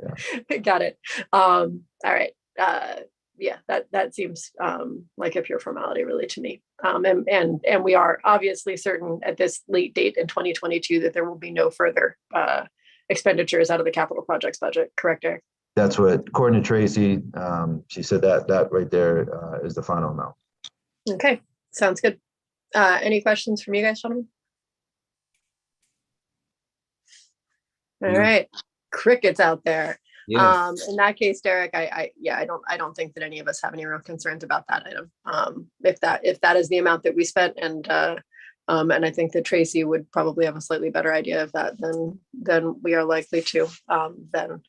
Yeah. Got it. All right. Yeah, that seems like a pure formality, really, to me. And we are obviously certain at this late date in 2022 that there will be no further expenditures out of the capital projects budget. Correct, Eric? That's what, according to Tracy, she said that right there is the final amount. Okay, sounds good. Any questions from you guys, gentlemen? All No. right, crickets out there. Yes. In that case, Derek, I don't think that any of us have any real concerns about that item. If that is the amount that we spent, and I think that Tracy would probably have a slightly better idea of that than we are likely to. Then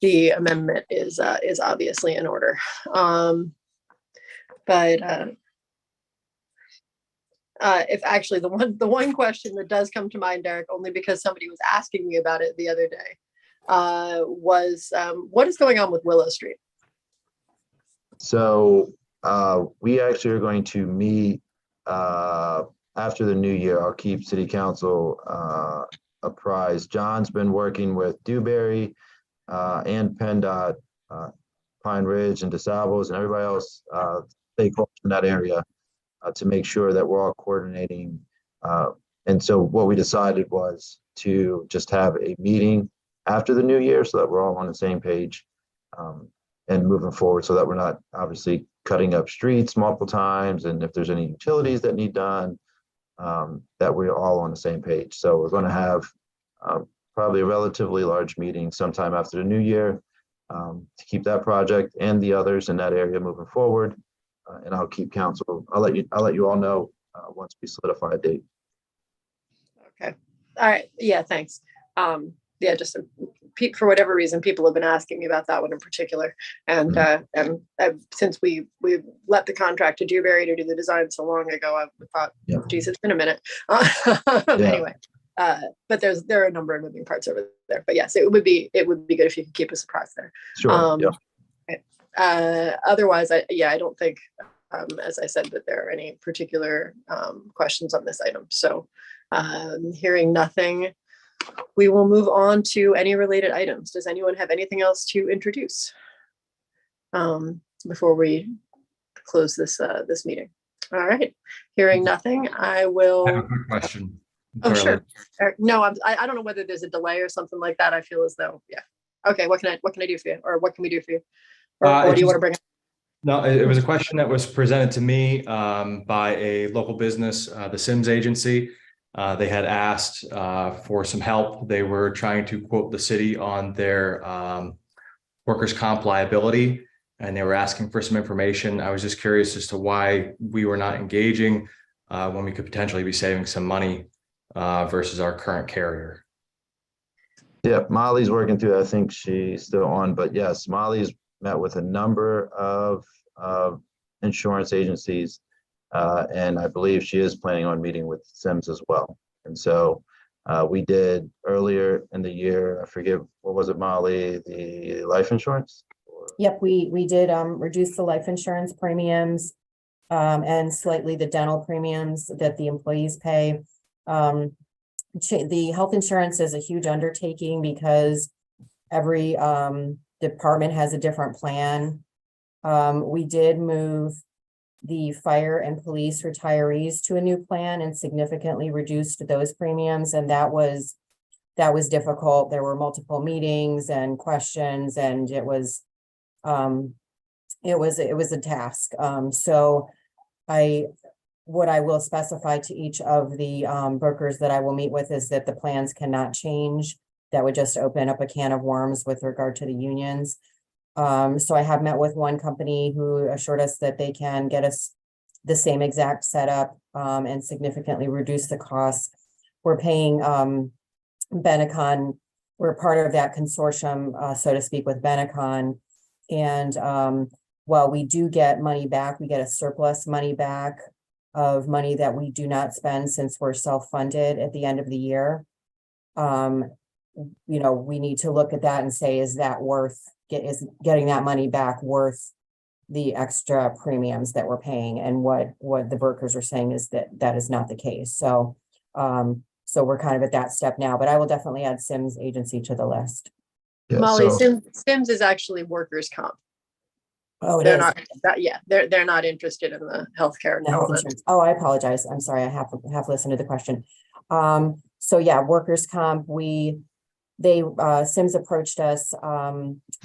the amendment is obviously in order. If actually the one question that does come to mind, Derek, only because somebody was asking me about it the other day, was what is going on with Willow Street? So we actually are going to meet after the new year. I'll keep City Council apprised. John's been working with Dewberry and PennDOT, Pine Ridge and DeSalvos and everybody else, stakeholders in that area, to make sure that we're all coordinating. And so what we decided was to just have a meeting after the new year so that we're all on the same page and moving forward, so that we're not obviously cutting up streets multiple times. And if there's any utilities that need done, that we're all on the same page. So we're going to have probably a relatively large meeting sometime after the new year to keep that project and the others in that area moving forward. And I'll keep council. I'll let you all know once we solidify a date. Okay. All right. Yeah. Thanks. Yeah. Just for whatever reason, people have been asking me about that one in particular, and since we let the contract to Dewberry to do the design so long ago, I thought, geez, it's been a minute. Anyway, but there are a number of moving parts over there. But yes, it would be good if you could keep us apprised there. Sure. Otherwise, I don't think, as I said, that there are any particular questions on this item. So hearing nothing, we will move on to any related items. Does anyone have anything else to introduce before we close this meeting? All right. Hearing nothing, I will. I have a quick question. Oh, sure. No, I don't know whether there's a delay or something like that. I feel as though, yeah. Okay. What can I do for you, or what can we do for you? Or what do you want to bring up? No, it was a question that was presented to me by a local business, the Sims Agency. They had asked for some help. They were trying to quote the city on their workers' comp liability, and they were asking for some information. I was just curious as to why we were not engaging when we could potentially be saving some money versus our current carrier. Yeah, Molly's working through. I think she's still on, but yes, Molly's met with a number of insurance agencies, and I believe she is planning on meeting with Sims as well. And so we did earlier in the year, I forget, what was it, Molly, the life insurance? Yep, we did reduce the life insurance premiums and slightly the dental premiums that the employees pay. The health insurance is a huge undertaking because every department has a different plan. We did move the fire and police retirees to a new plan and significantly reduced those premiums, and that was difficult. There were multiple meetings and questions, and it was a task. So what I will specify to each of the brokers that I will meet with is that the plans cannot change. That would just open up a can of worms with regard to the unions. So I have met with one company who assured us that they can get us the same exact setup and significantly reduce the costs. We're paying Benecon. We're part of that consortium, so to speak, with Benecon. And while we do get money back, we get a surplus money back of money that we do not spend since we're self-funded at the end of the year. We need to look at that and say, is that is getting that money back worth the extra premiums that we're paying? And what the brokers are saying is that is not the case. So we're kind of at that step now, but I will definitely add Sims Agency to the list. Yeah, Molly, so, Sims is actually workers' comp. Oh, they're not. They're not interested in the healthcare. The health insurance. Oh, I apologize. I'm sorry. I have listened to the question. So yeah, workers' comp. Sims approached us.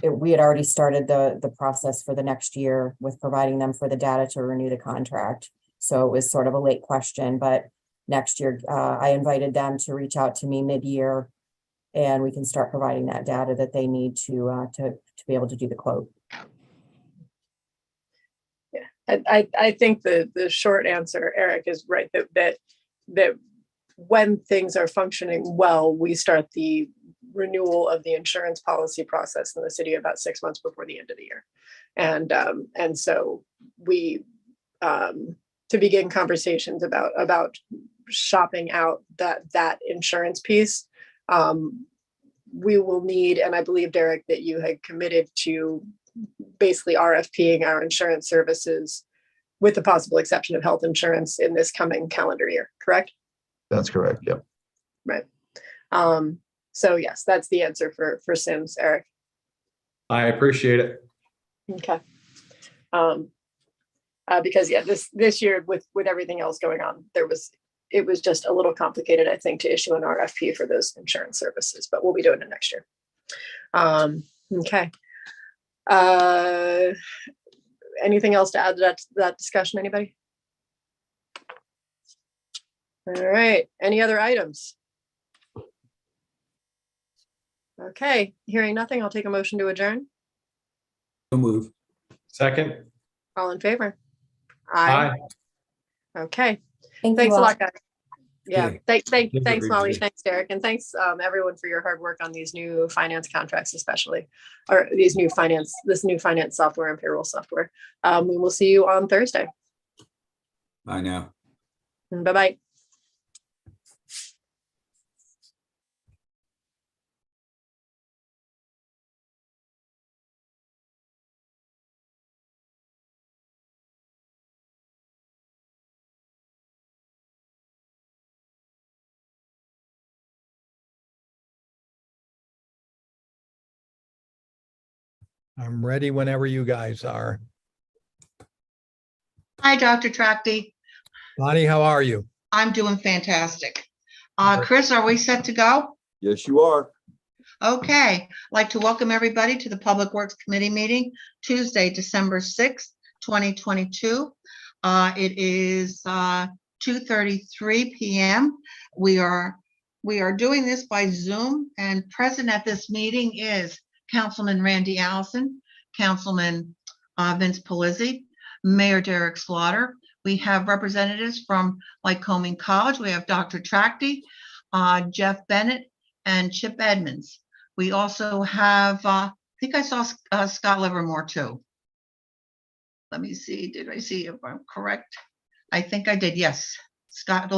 We had already started the process for the next year with providing them for the data to renew the contract. So it was sort of a late question, but next year, I invited them to reach out to me mid-year, and we can start providing that data that they need to be able to do the quote. I think the short answer, Eric, is right, that when things are functioning well, we start the renewal of the insurance policy process in the city about 6 months before the end of the year. And so we to begin conversations about shopping out that insurance piece, we will need, and I believe, Derek, that you had committed to basically RFPing our insurance services with the possible exception of health insurance in this coming calendar year, correct? That's correct. Yep. Right. So yes, that's the answer for Sims, Eric. I appreciate it. Okay. Because yeah, this year with everything else going on, it was just a little complicated, I think, to issue an RFP for those insurance services, but we'll be doing it next year. Okay. Anything else to add to that discussion, anybody? All right, any other items? Okay, hearing nothing, I'll take a motion to adjourn. So move. Second. All in favor? Aye. Okay, Thank you thanks a all. lot, guys. Yeah, Okay. thanks, Molly, everybody. thanks, Derek, and thanks everyone for your hard work on these new finance contracts, especially, or this new finance software and payroll software. We will see you on Thursday. Bye now. Bye-bye. I'm ready whenever you guys are. Hi, Dr. Tracty. Bonnie, how are you? I'm doing fantastic. Great. Chris, are we set to go? Yes, you are. Okay. I'd like to welcome everybody to the Public Works Committee meeting, Tuesday, December 6th, 2022. It is 2:33 p.m. We are doing this by Zoom, and present at this meeting is Councilman Randy Allison, Councilman Vince Palizzi, Mayor Derek Slaughter. We have representatives from Lycoming College. We have Dr. Tracty, Jeff Bennett, and Chip Edmonds. We also have, I think I saw Scott Livermore too. Let me see, did I see if I'm correct? I think I did, yes, Scott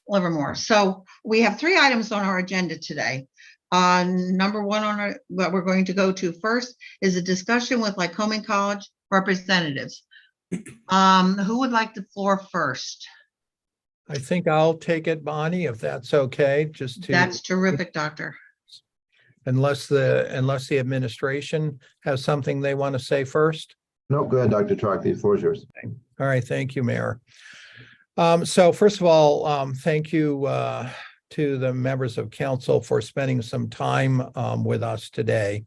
Livermore. So we have 3 items on our agenda today. Number one what we're going to go to first is a discussion with Lycoming College representatives. Who would like the floor first? I think I'll take it, Bonnie, if that's okay, just to. That's terrific, Doctor. Unless the administration has something they want to say first. No, go ahead, Dr. Tracty, the floor is yours. All right, thank you, Mayor. So first of all, thank you to the members of council for spending some time with us today.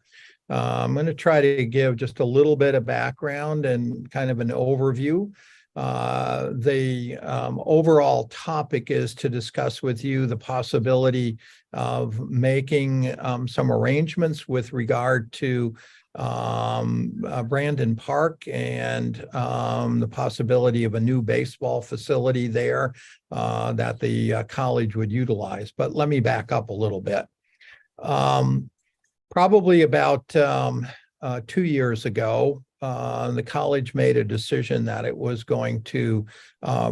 I'm going to try to give just a little bit of background and kind of an overview. The overall topic is to discuss with you the possibility of making some arrangements with regard to Brandon Park and the possibility of a new baseball facility there that the college would utilize. But let me back up a little bit. Probably about 2 years ago, the college made a decision that it was going to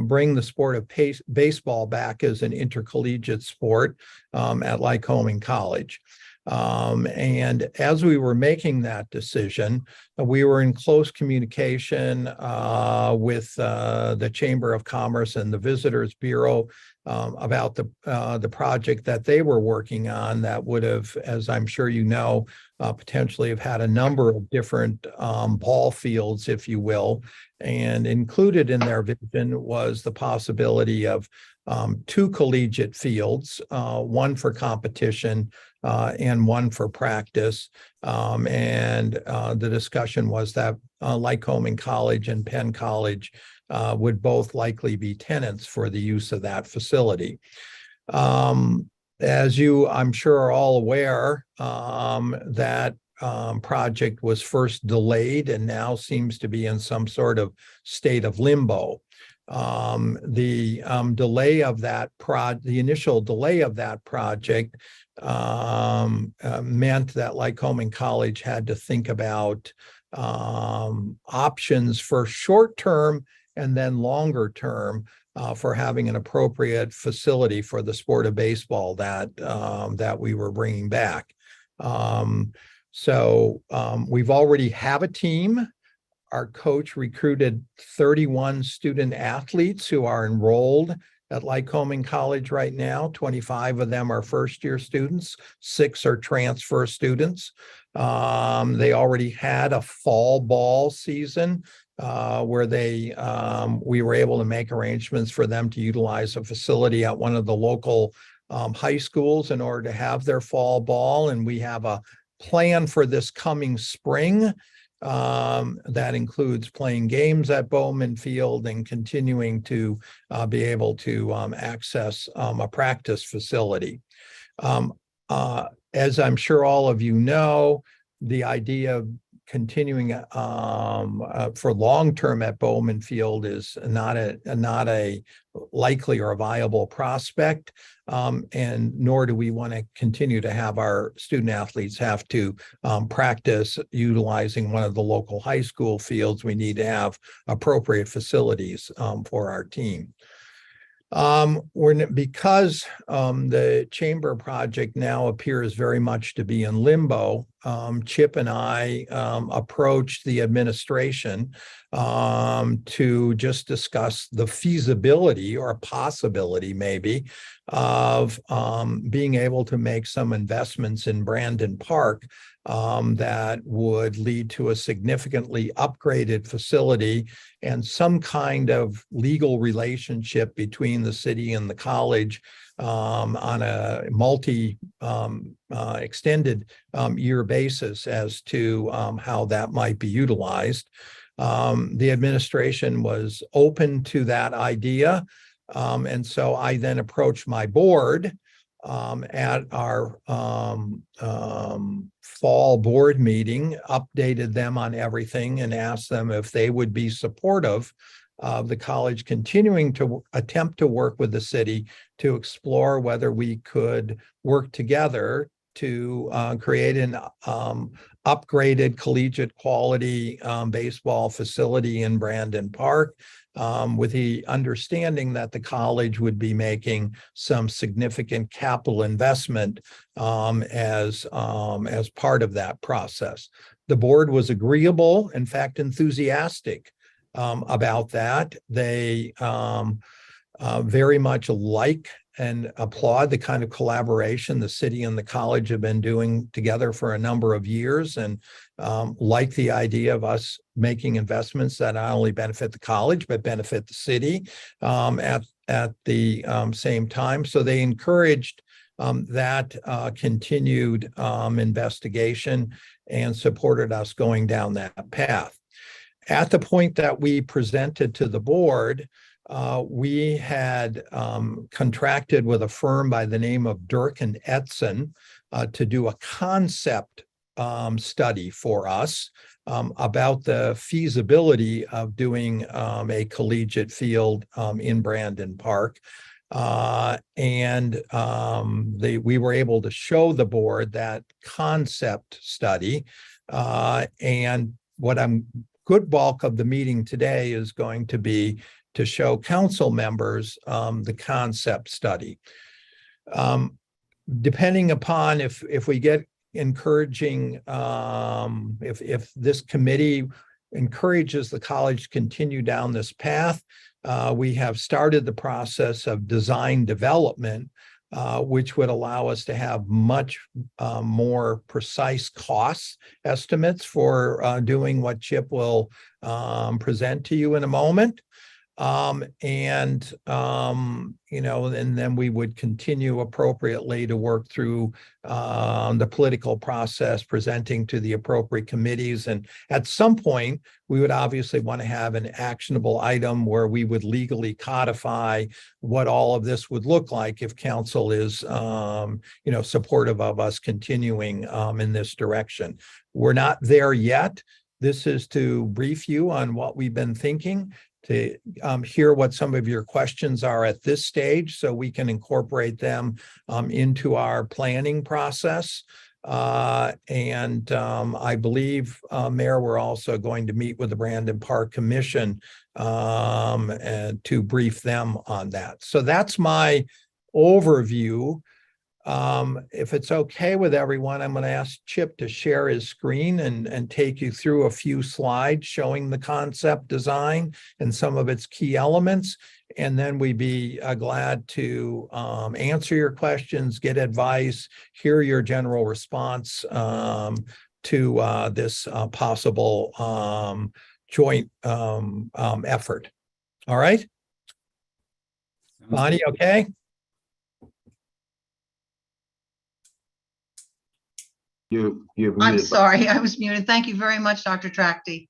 bring the sport of baseball back as an intercollegiate sport at Lycoming College. And as we were making that decision, we were in close communication with the Chamber of Commerce and the Visitors Bureau about the project that they were working on that would have, as I'm sure you know, potentially have had a number of different ball fields, if you will. And included in their vision was the possibility of 2 collegiate fields, one for competition and one for practice. And the discussion was that Lycoming College and Penn College would both likely be tenants for the use of that facility. As you, I'm sure, are all aware, that project was first delayed and now seems to be in some sort of state of limbo. The delay of that the initial delay of that project meant that Lycoming College had to think about options for short-term and then longer term for having an appropriate facility for the sport of baseball that we were bringing back. So we've already have a team. Our coach recruited 31 student athletes who are enrolled at Lycoming College right now. 25 of them are first-year students, 6 are transfer students. They already had a fall ball season where we were able to make arrangements for them to utilize a facility at one of the local high schools in order to have their fall ball. And we have a plan for this coming spring that includes playing games at Bowman Field and continuing to be able to access a practice facility. As I'm sure all of you know, the idea of continuing for long-term at Bowman Field is not a likely or a viable prospect, and nor do we want to continue to have our student athletes have to practice utilizing one of the local high school fields. We need to have appropriate facilities for our team. Because the chamber project now appears very much to be in limbo, Chip and I approached the administration to just discuss the feasibility or possibility maybe of being able to make some investments in Brandon Park that would lead to a significantly upgraded facility and some kind of legal relationship between the city and the college on a extended year basis as to how that might be utilized. The administration was open to that idea. And so I then approached my board at our fall board meeting, updated them on everything and asked them if they would be supportive of the college continuing to attempt to work with the city to explore whether we could work together to create an upgraded collegiate quality baseball facility in Brandon Park, with the understanding that the college would be making some significant capital investment as part of that process. The board was agreeable, in fact, enthusiastic about that. They very much like and applaud the kind of collaboration the city and the college have been doing together for a number of years, and like the idea of us making investments that not only benefit the college, but benefit the city at the same time. So they encouraged that continued investigation and supported us going down that path. At the point that we presented to the board, we had contracted with a firm by the name of Dirk and Edson to do a concept study for us about the feasibility of doing a collegiate field in Brandon Park. We were able to show the board that concept study. And what good bulk of the meeting today is going to be to show council members the concept study. Depending upon if we get encouraging, if this committee encourages the college to continue down this path, we have started the process of design development which would allow us to have much more precise cost estimates for doing what Chip will present to you in a moment. And then we would continue appropriately to work through the political process, presenting to the appropriate committees. And at some point, we would obviously want to have an actionable item where we would legally codify what all of this would look like if council is, supportive of us continuing in this direction. We're not there yet. This is to brief you on what we've been thinking, to hear what some of your questions are at this stage so we can incorporate them into our planning process. I believe, Mayor, we're also going to meet with the Brandon Park Commission and to brief them on that. So that's my overview. If it's okay with everyone, I'm going to ask Chip to share his screen and take you through a few slides showing the concept design and some of its key elements. And then we'd be glad to answer your questions, get advice, hear your general response to this possible joint effort. All right? Bonnie, okay? You're I'm muted. sorry, I was muted. Thank you very much, Dr. Tracty.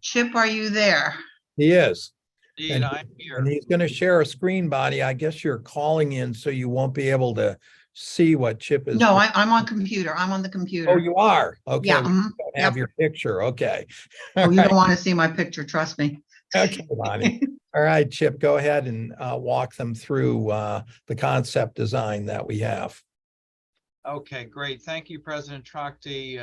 Chip, are you there? He is. Indeed, And, I'm here. and he's going to share a screen, Bonnie. I guess you're calling in, so you won't be able to see what Chip is. No, I'm on computer. I'm on the computer. Oh, you are? Okay. Yeah. We mhm, don't have your picture. Okay. Oh, All you right. don't want to see my picture, trust me. Okay, Bonnie. All right, Chip, go ahead and walk them through the concept design that we have. Okay, great. Thank you, President Tracty.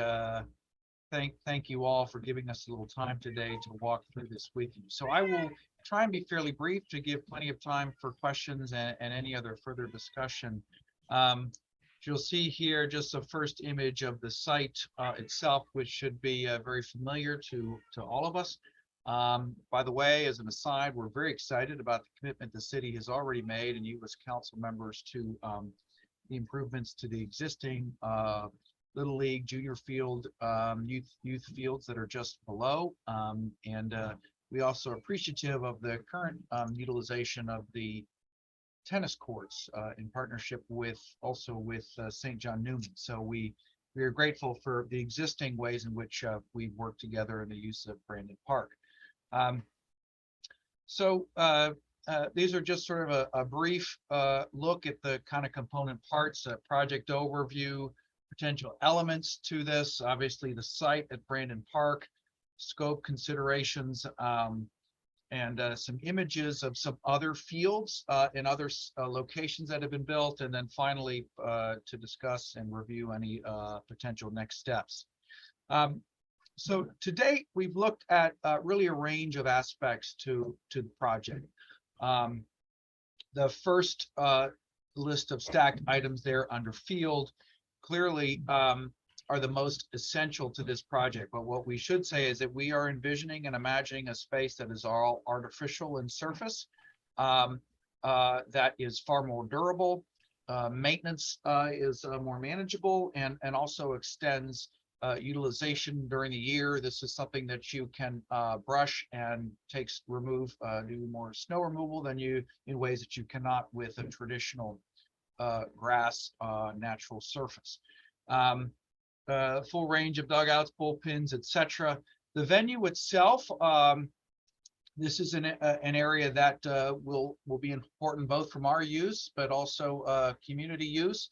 Thank you all for giving us a little time today to walk through this with you. So I will try and be fairly brief to give plenty of time for questions and any other further discussion. You'll see here just a first image of the site itself, which should be very familiar to all of us. By the way, as an aside, we're very excited about the commitment the city has already made, and you as council members, to the improvements to the existing Little League, junior field, youth fields that are just below. We also are appreciative of the current utilization of the tennis courts in partnership with St. John Newman. So we are grateful for the existing ways in which we've worked together in the use of Brandon Park. These are just sort of a brief look at the kind of component parts, project overview, potential elements to this, obviously the site at Brandon Park, scope considerations, and some images of some other fields and other locations that have been built, and then finally to discuss and review any potential next steps. So to date, we've looked at really a range of aspects to the project. The first list of stacked items there under field clearly are the most essential to this project. But what we should say is that we are envisioning and imagining a space that is all artificial in surface, that is far more durable. Maintenance is more manageable and also extends utilization during the year. This is something that you can brush and do more snow removal than in ways that you cannot with a traditional grass natural surface. Full range of dugouts, bullpens, etc. The venue itself, this is an area that will be important both from our use but also community use,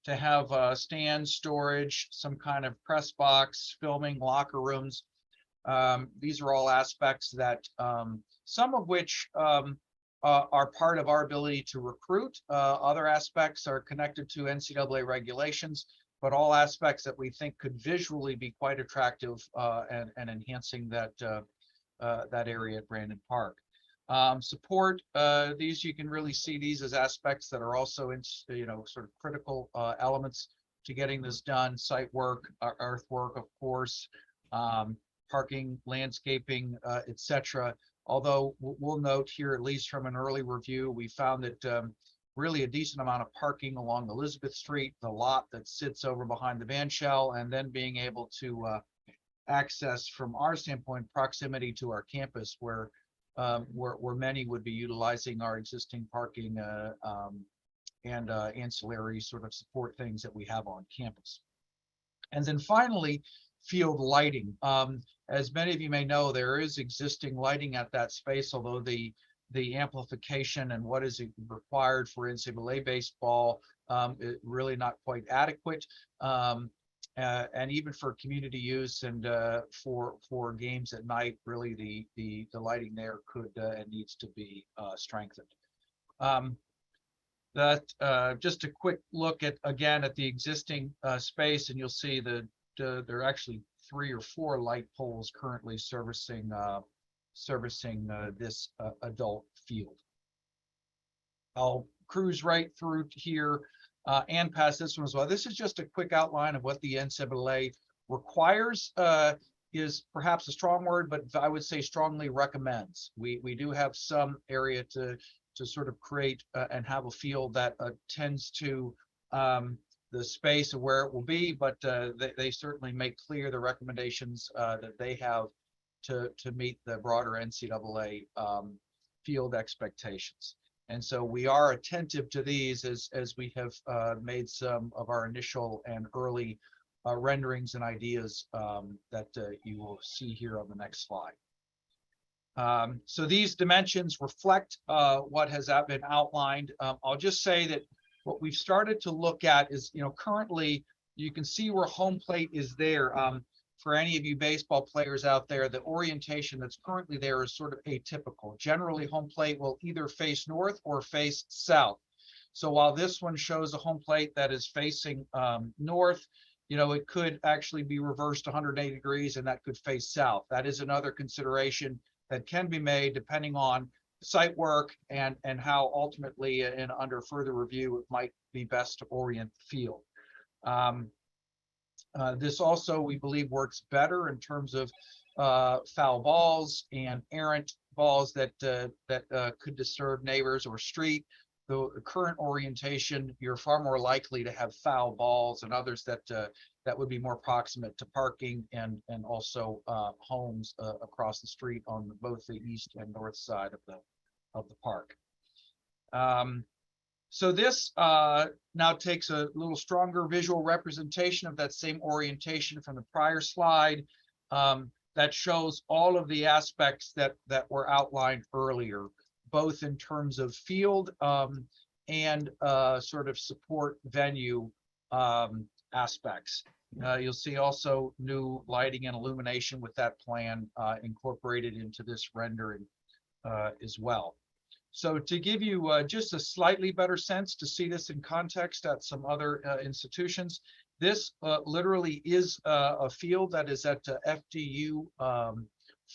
to have stand storage, some kind of press box, filming, locker rooms. These are all aspects that some of which are part of our ability to recruit. Other aspects are connected to NCAA regulations, but all aspects that we think could visually be quite attractive and enhancing that area at Brandon Park. Support, these, you can really see these as aspects that are also in, sort of critical elements to getting this done: site work, earthwork, of course, parking, landscaping, etc. Although we'll note here, at least from an early review, we found that really a decent amount of parking along Elizabeth Street, the lot that sits over behind the van shell, and then being able to access from our standpoint proximity to our campus where many would be utilizing our existing parking and ancillary sort of support things that we have on campus. And then finally, field lighting. As many of you may know, there is existing lighting at that space, although the amplification and what is required for NCAA baseball is really not quite adequate. And even for community use and for games at night, really the lighting there could and needs to be strengthened. Just a quick look at again at the existing space, and you'll see that there are actually 3 or 4 light poles currently servicing this adult field. I'll cruise right through here and pass this one as well. This is just a quick outline of what the NCAA requires. Is perhaps a strong word, but I would say strongly recommends. We do have some area to sort of create and have a field that tends to the space of where it will be, but they certainly make clear the recommendations that they have to meet the broader NCAA field expectations. And so we are attentive to these as we have made some of our initial and early renderings and ideas that you will see here on the next slide. So these dimensions reflect what has been outlined. I'll just say that what we've started to look at is, currently you can see where home plate is there. For any of you baseball players out there, the orientation that's currently there is sort of atypical. Generally, home plate will either face north or face south. So while this one shows a home plate that is facing north, it could actually be reversed 180 degrees and that could face south. That is another consideration that can be made depending on site work and how ultimately and under further review it might be best to orient the field. This also, we believe, works better in terms of foul balls and errant balls that could disturb neighbors or street. The current orientation, you're far more likely to have foul balls and others that would be more proximate to parking and also homes across the street on both the east and north side of the park. So this now takes a little stronger visual representation of that same orientation from the prior slide that shows all of the aspects that were outlined earlier, both in terms of field and sort of support venue aspects. You'll see also new lighting and illumination with that plan incorporated into this rendering as well. So to give you just a slightly better sense to see this in context at some other institutions, this literally is a field that is at FDU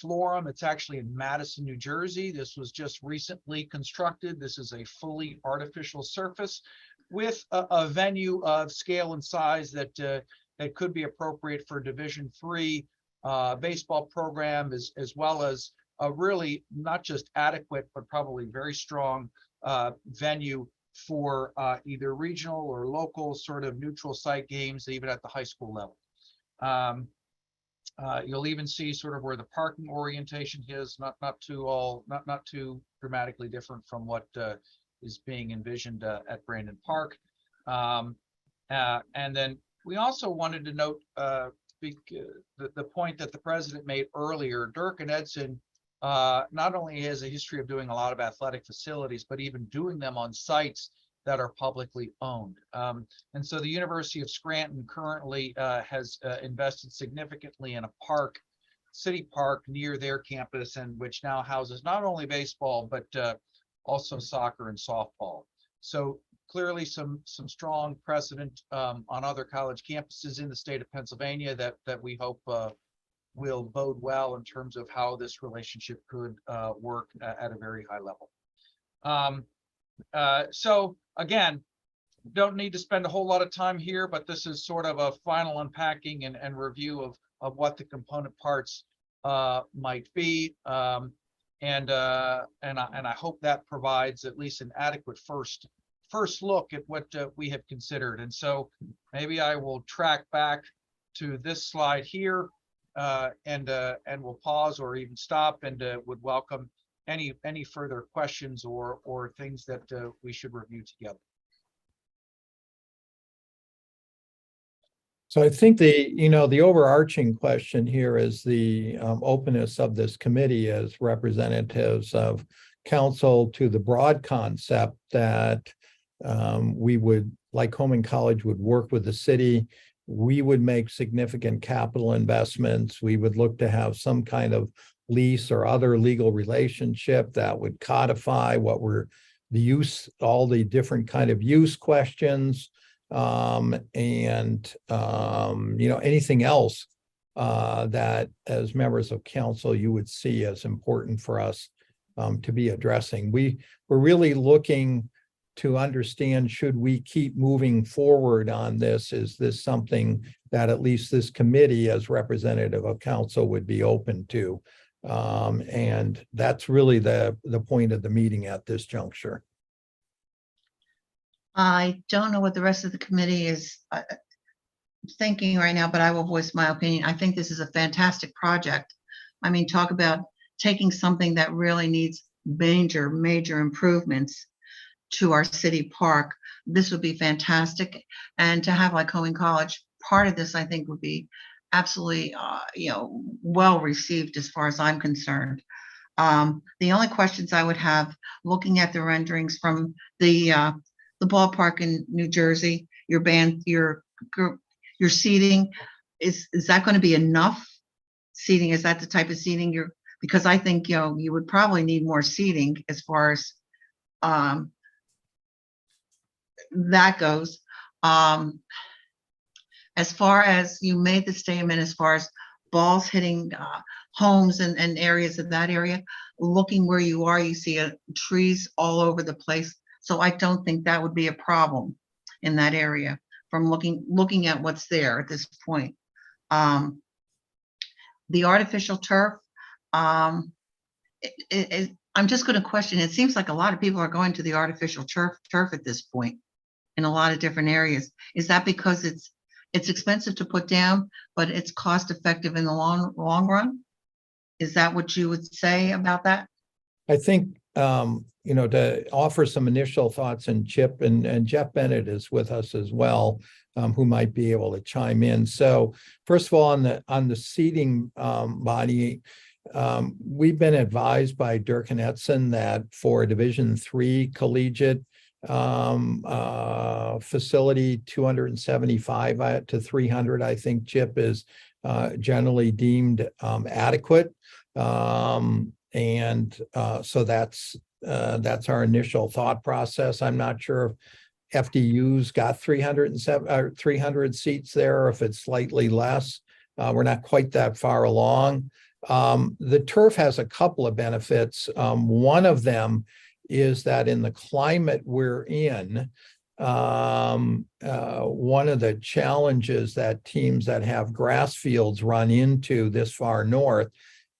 Florham. It's actually in Madison, New Jersey. This was just recently constructed. This is a fully artificial surface with a venue of scale and size that could be appropriate for Division III baseball program, as well as a really not just adequate, but probably very strong venue for either regional or local sort of neutral site games, even at the high school level. You'll even see sort of where the parking orientation is, not too dramatically different from what is being envisioned at Brandon Park. And then we also wanted to note the point that the president made earlier. Dirk and Edson not only has a history of doing a lot of athletic facilities, but even doing them on sites that are publicly owned. And so the University of Scranton currently has invested significantly in a park, city park near their campus, and which now houses not only baseball, but also soccer and softball. So clearly some strong precedent on other college campuses in the state of Pennsylvania that we hope will bode well in terms of how this relationship could work at a very high level. So again, don't need to spend a whole lot of time here, but this is sort of a final unpacking and review of what the component parts might be. And I hope that provides at least an adequate first first look at what we have considered. And so maybe I will track back to this slide here and we'll pause or even stop and would welcome any further questions or things that we should review together. So I think the overarching question here is the openness of this committee as representatives of council to the broad concept that we would, like Home College, would work with the city. We would make significant capital investments. We would look to have some kind of lease or other legal relationship that would codify what were the use, all the different kind of use questions, anything else that as members of council you would see as important for us to be addressing. We're really looking to understand, should we keep moving forward on this? Is this something that at least this committee as representative of council would be open to? And that's really the point of the meeting at this juncture. I don't know what the rest of the committee is thinking right now, but I will voice my opinion. I think this is a fantastic project. I mean, talk about taking something that really needs major improvements to our city park. This would be fantastic. And to have like Home College part of this, I think would be absolutely, well received as far as I'm concerned. The only questions I would have, looking at the renderings from the ballpark in New Jersey, your band, your seating, is that going to be enough seating? Is that the type of seating because I think, you would probably need more seating as far as that goes. As far as you made the statement, as far as balls hitting homes and areas of that area, looking where you are, you see trees all over the place. So I don't think that would be a problem in that area from looking at what's there at this point. The artificial turf, I'm just going to question, it seems like a lot of people are going to the artificial turf at this point in a lot of different areas. Is that because it's expensive to put down, but it's cost effective in the long run? Is that what you would say about that? I think, to offer some initial thoughts, and Chip and Jeff Bennett is with us as well, who might be able to chime in. So first of all, on the seating body, we've been advised by Dirk and Edson that for a Division III collegiate facility, 275 to 300, I think, Chip, is generally deemed adequate. So that's our initial thought process. I'm not sure if FDU's got 300 seats there, or if it's slightly less. We're not quite that far along. The turf has a couple of benefits. One of them is that in the climate we're in, one of the challenges that teams that have grass fields run into this far north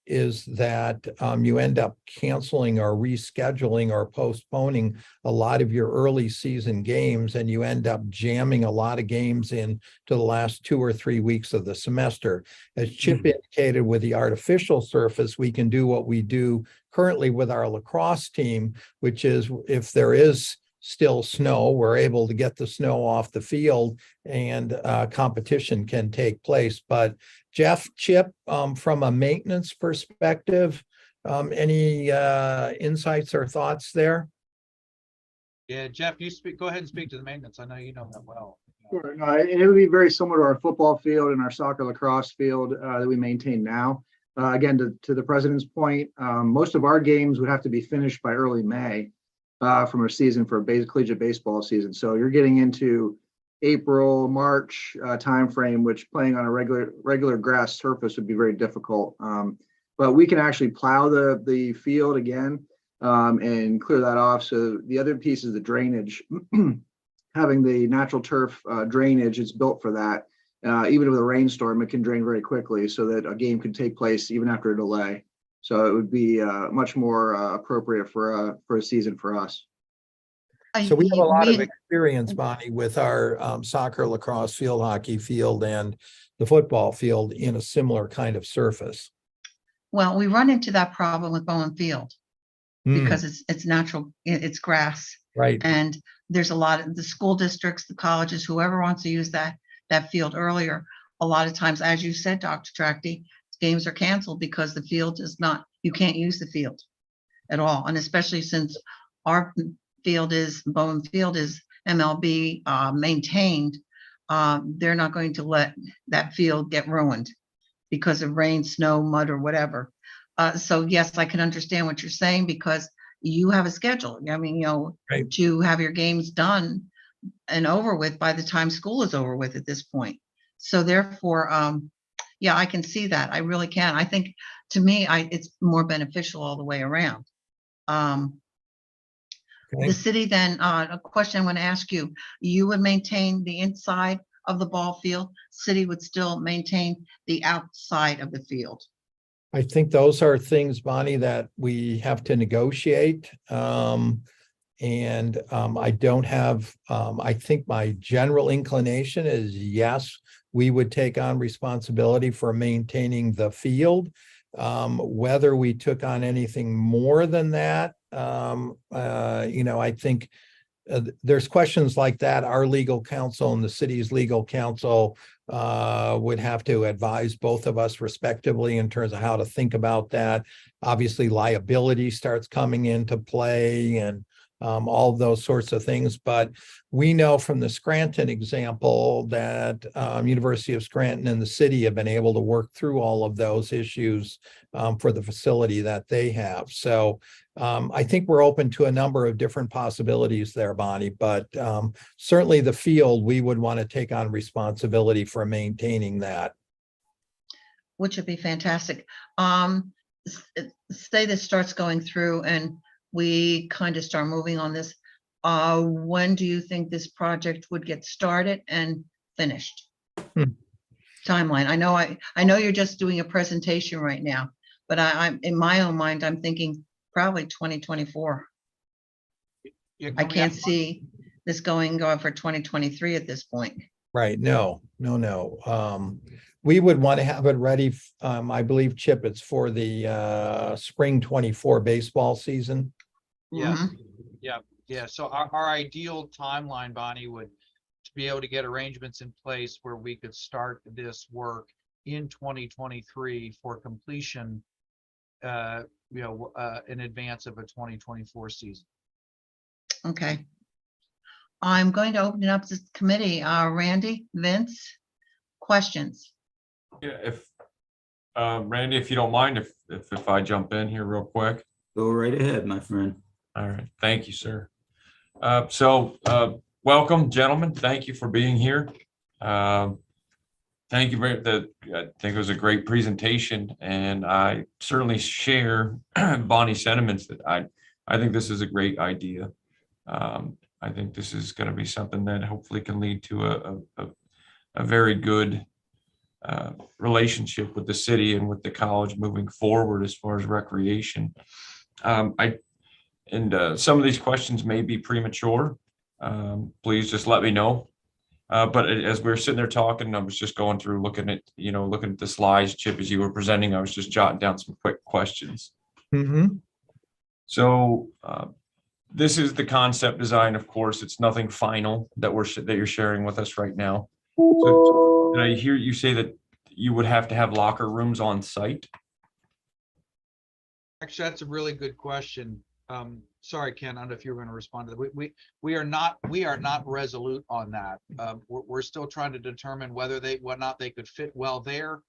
is that you end up canceling or rescheduling or postponing a lot of your early season games, and you end up jamming a lot of games in to the last 2 or 3 weeks of the semester. As Chip indicated, with the artificial surface, we can do what we do currently with our lacrosse team, which is if there is still snow, we're able to get the snow off the field and competition can take place. But Jeff, Chip, from a maintenance perspective, any insights or thoughts there? Yeah, Jeff, go ahead and speak to the maintenance. I know you know that well. Sure. No, it would be very similar to our football field and our soccer lacrosse field that we maintain now. Again, to the president's point, most of our games would have to be finished by early May from a season for a collegiate baseball season. So you're getting into April, March timeframe, which playing on a regular grass surface would be very difficult. But we can actually plow the field again and clear that off. So the other piece is the drainage. Having the natural turf drainage, it's built for that. Even with a rainstorm, it can drain very quickly so that a game could take place even after a delay. So it would be much more appropriate for a season for us. So we have a lot of we- experience, Bonnie, with our soccer, lacrosse, field hockey field and the football field in a similar kind of surface. Well, we run into that problem with Bowen Field Mm, because it's natural, it's grass. right. And there's a lot of the school districts, the colleges, whoever wants to use that field earlier. A lot of times, as you said, Dr. Tracty, games are canceled because the field is not, you can't use the field at all. And especially since our Bowen Field is MLB maintained, they're not going to let that field get ruined because of rain, snow, mud, or whatever. So yes, I can understand what you're saying because you have a schedule. I mean, Right. to have your games done and over with by the time school is over with at this point. So therefore, yeah, I can see that. I really can. I think to me, it's more beneficial all the way around. Okay. The city then, a question I want to ask you, you would maintain the inside of the ball field, city would still maintain the outside of the field. I think those are things, Bonnie, that we have to negotiate. I don't have, I think my general inclination is yes, we would take on responsibility for maintaining the field. Whether we took on anything more than that, I think there's questions like that. Our legal counsel and the city's legal counsel would have to advise both of us respectively in terms of how to think about that. Obviously, liability starts coming into play and all those sorts of things. But we know from the Scranton example that University of Scranton and the city have been able to work through all of those issues for the facility that they have. So I think we're open to a number of different possibilities there, Bonnie, but certainly the field, we would want to take on responsibility for maintaining that. Which would be fantastic. Say this starts going through and we kind of start moving on this. When do you think this project would get started and finished? Timeline. I know you're just doing a presentation right now, but I'm in my own mind, I'm thinking probably 2024. I can't see this going for 2023 at this point. Right. No. We would want to have it ready. I believe, Chip, it's for the spring 24 baseball season. Yeah, Mhm. yeah. So our ideal timeline, Bonnie, would to be able to get arrangements in place where we could start this work in 2023 for completion, in advance of a 2024 season. Okay. I'm going to open it up to this committee. Randy, Vince, questions? Yeah, if Randy, if you don't mind, if I jump in here real quick. Go right ahead, my friend. All right, thank you, sir. Welcome, gentlemen. Thank you for being here. Thank you very. I think it was a great presentation, and I certainly share Bonnie's sentiments that I think this is a great idea. I think this is going to be something that hopefully can lead to a very good relationship with the city and with the college moving forward as far as recreation. Some of these questions may be premature. Please just let me know. But as we were sitting there talking, I was just going through looking at the slides, Chip, as you were presenting. I was just jotting down some quick questions. Mm-hmm. So this is the concept design. Of course, it's nothing final that you're sharing with us right now. So did I hear you say that you would have to have locker rooms on site? Actually, that's a really good question. Sorry, Ken, I don't know if you were going to respond to that. We are not resolute on that. We're still trying to determine whether or not they could fit well there,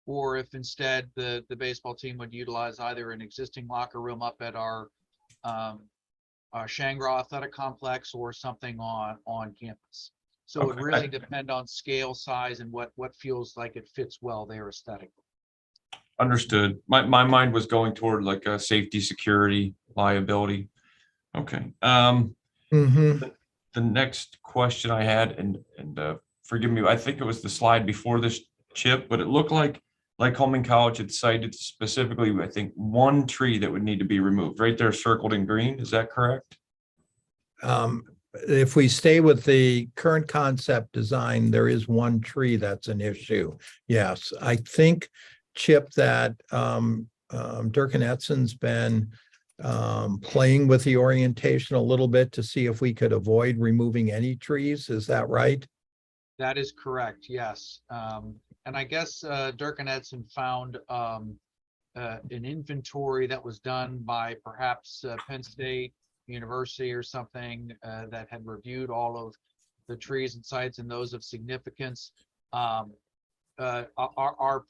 or if instead the baseball team would utilize either an existing locker room up at our Shangri-La Athletic Complex or something on campus. So it would really depend on scale, size, and what feels like it fits well there aesthetically. Understood. My mind was going toward like a safety, security, liability. Okay. The next question I had, and forgive me, I think it was the slide before this, Chip, but it looked like Holman College had cited specifically, I think, one tree that would need to be removed right there, circled in green. Is that correct? if we stay with the current concept design, there is one tree that's an issue. Yes, I think, Chip, that Dirk and Edson's been playing with the orientation a little bit to see if we could avoid removing any trees. Is that right? That is correct, yes. And I guess Dirk and Edson found an inventory that was done by perhaps Penn State University or something that had reviewed all of the trees and sites and those of significance. Our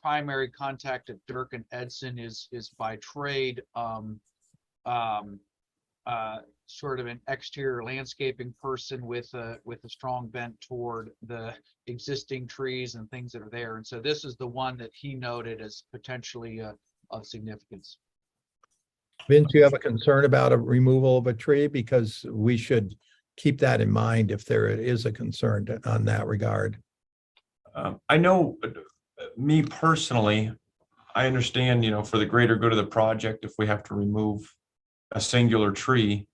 primary contact at Dirk and Edson is by trade sort of an exterior landscaping person with a strong bent toward the existing trees and things that are there. And so this is the one that he noted as potentially of significance. Vince, you have a concern about a removal of a tree? Because we should keep that in mind if there is a concern on that regard. I know, me personally, I understand, for the greater good of the project, if we have to remove a singular tree,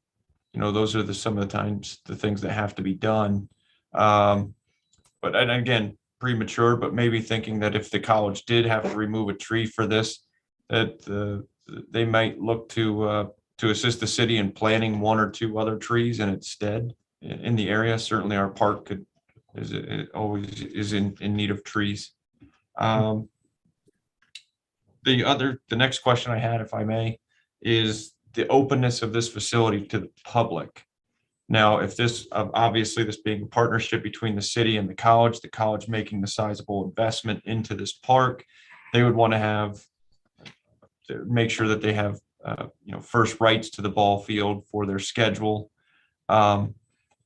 those are some of the times the things that have to be done. But and again, premature, but maybe thinking that if the college did have to remove a tree for this, that they might look to assist the city in planting one or two other trees in its stead in the area. Certainly our park always is in need of trees. The next question I had, if I may, is the openness of this facility to the public. Now, if this, obviously this being a partnership between the city and the college making the sizable investment into this park, they would want to make sure that they have, first rights to the ball field for their schedule. But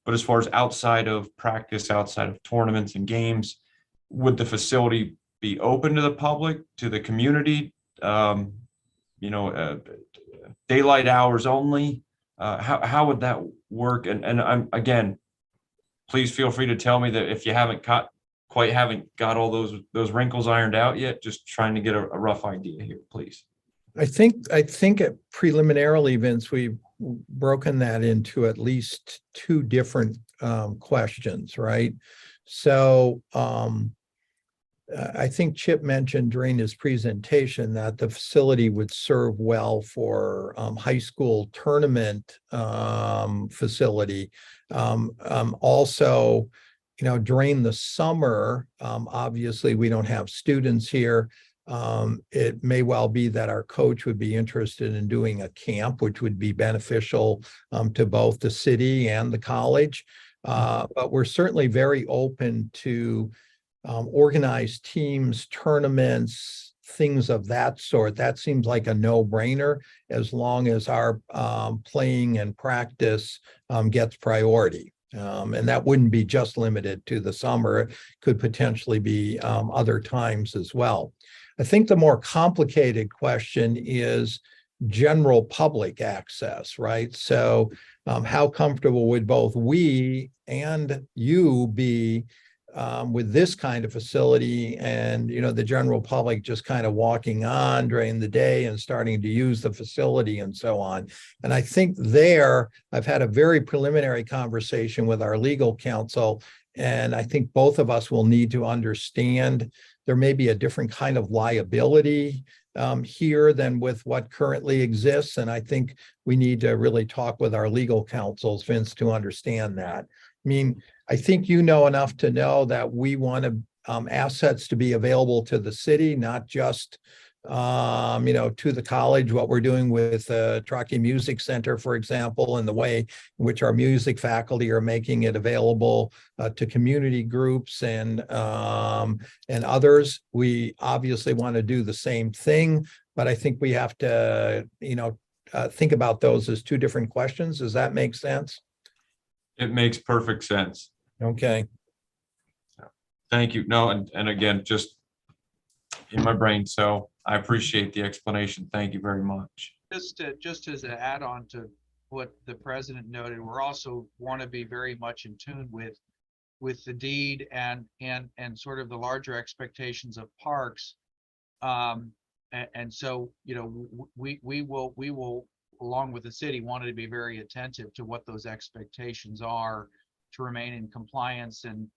as far as outside of practice, outside of tournaments and games, would the facility be open to the public, to the community? Daylight hours only? How would that work? And I'm, again, please feel free to tell me that if you haven't got all those wrinkles ironed out yet, just trying to get a rough idea here, please. I think preliminarily, Vince, we've broken that into at least two different questions, right? So I think Chip mentioned during his presentation that the facility would serve well for high school tournament facility. Also, during the summer, obviously we don't have students here. It may well be that our coach would be interested in doing a camp, which would be beneficial to both the city and the college. But we're certainly very open to organized teams, tournaments, things of that sort. That seems like a no-brainer as long as our playing and practice gets priority. And that wouldn't be just limited to the summer. It could potentially be other times as well. I think the more complicated question is general public access, right? So how comfortable would both we and you be with this kind of facility and, the general public just kind of walking on during the day and starting to use the facility and so on. And I think I've had a very preliminary conversation with our legal counsel, and I think both of us will need to understand there may be a different kind of liability here than with what currently exists. And I think we need to really talk with our legal counsels, Vince, to understand that. I mean, I think enough to know that we want assets to be available to the city, not just, to the college, what we're doing with Truckee Music Center, for example, and the way in which our music faculty are making it available to community groups and others. We obviously want to do the same thing, but I think we have to, think about those as two different questions. Does that make sense? It makes perfect sense. Okay. Thank you. No, and again, just in my brain. So I appreciate the explanation. Thank you very much. Just as an add-on to what the president noted, we're also want to be very much in tune with the deed and sort of the larger expectations of parks. And so, we will along with the city, wanted to be very attentive to what those expectations are to remain in compliance and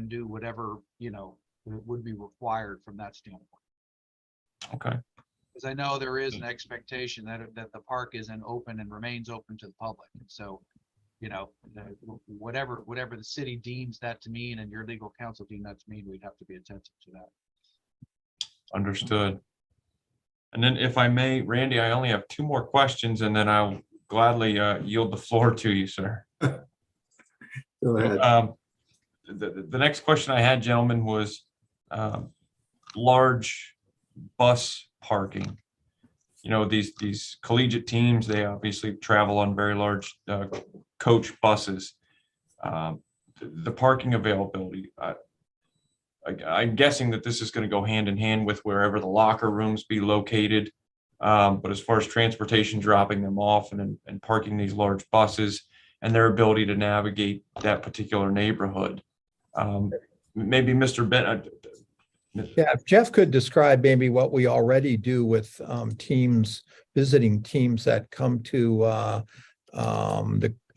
do whatever, would be required from that standpoint. Okay. Because I know there is an expectation that the park isn't open and remains open to the public. And so, whatever the city deems that to mean and your legal counsel deem that to mean, we'd have to be attentive to that. Understood. And then if I may, Randy, I only have 2 more questions and then I'll gladly yield the floor to you, sir. Go ahead. The next question I had, gentlemen, was large bus parking. These collegiate teams, they obviously travel on very large coach buses. The parking availability, I'm guessing that this is going to go hand in hand with wherever the locker rooms be located. But as far as transportation, dropping them off and parking these large buses and their ability to navigate that particular neighborhood. Maybe Mr. Bennett. Yeah, if Jeff could describe maybe what we already do with visiting teams that come to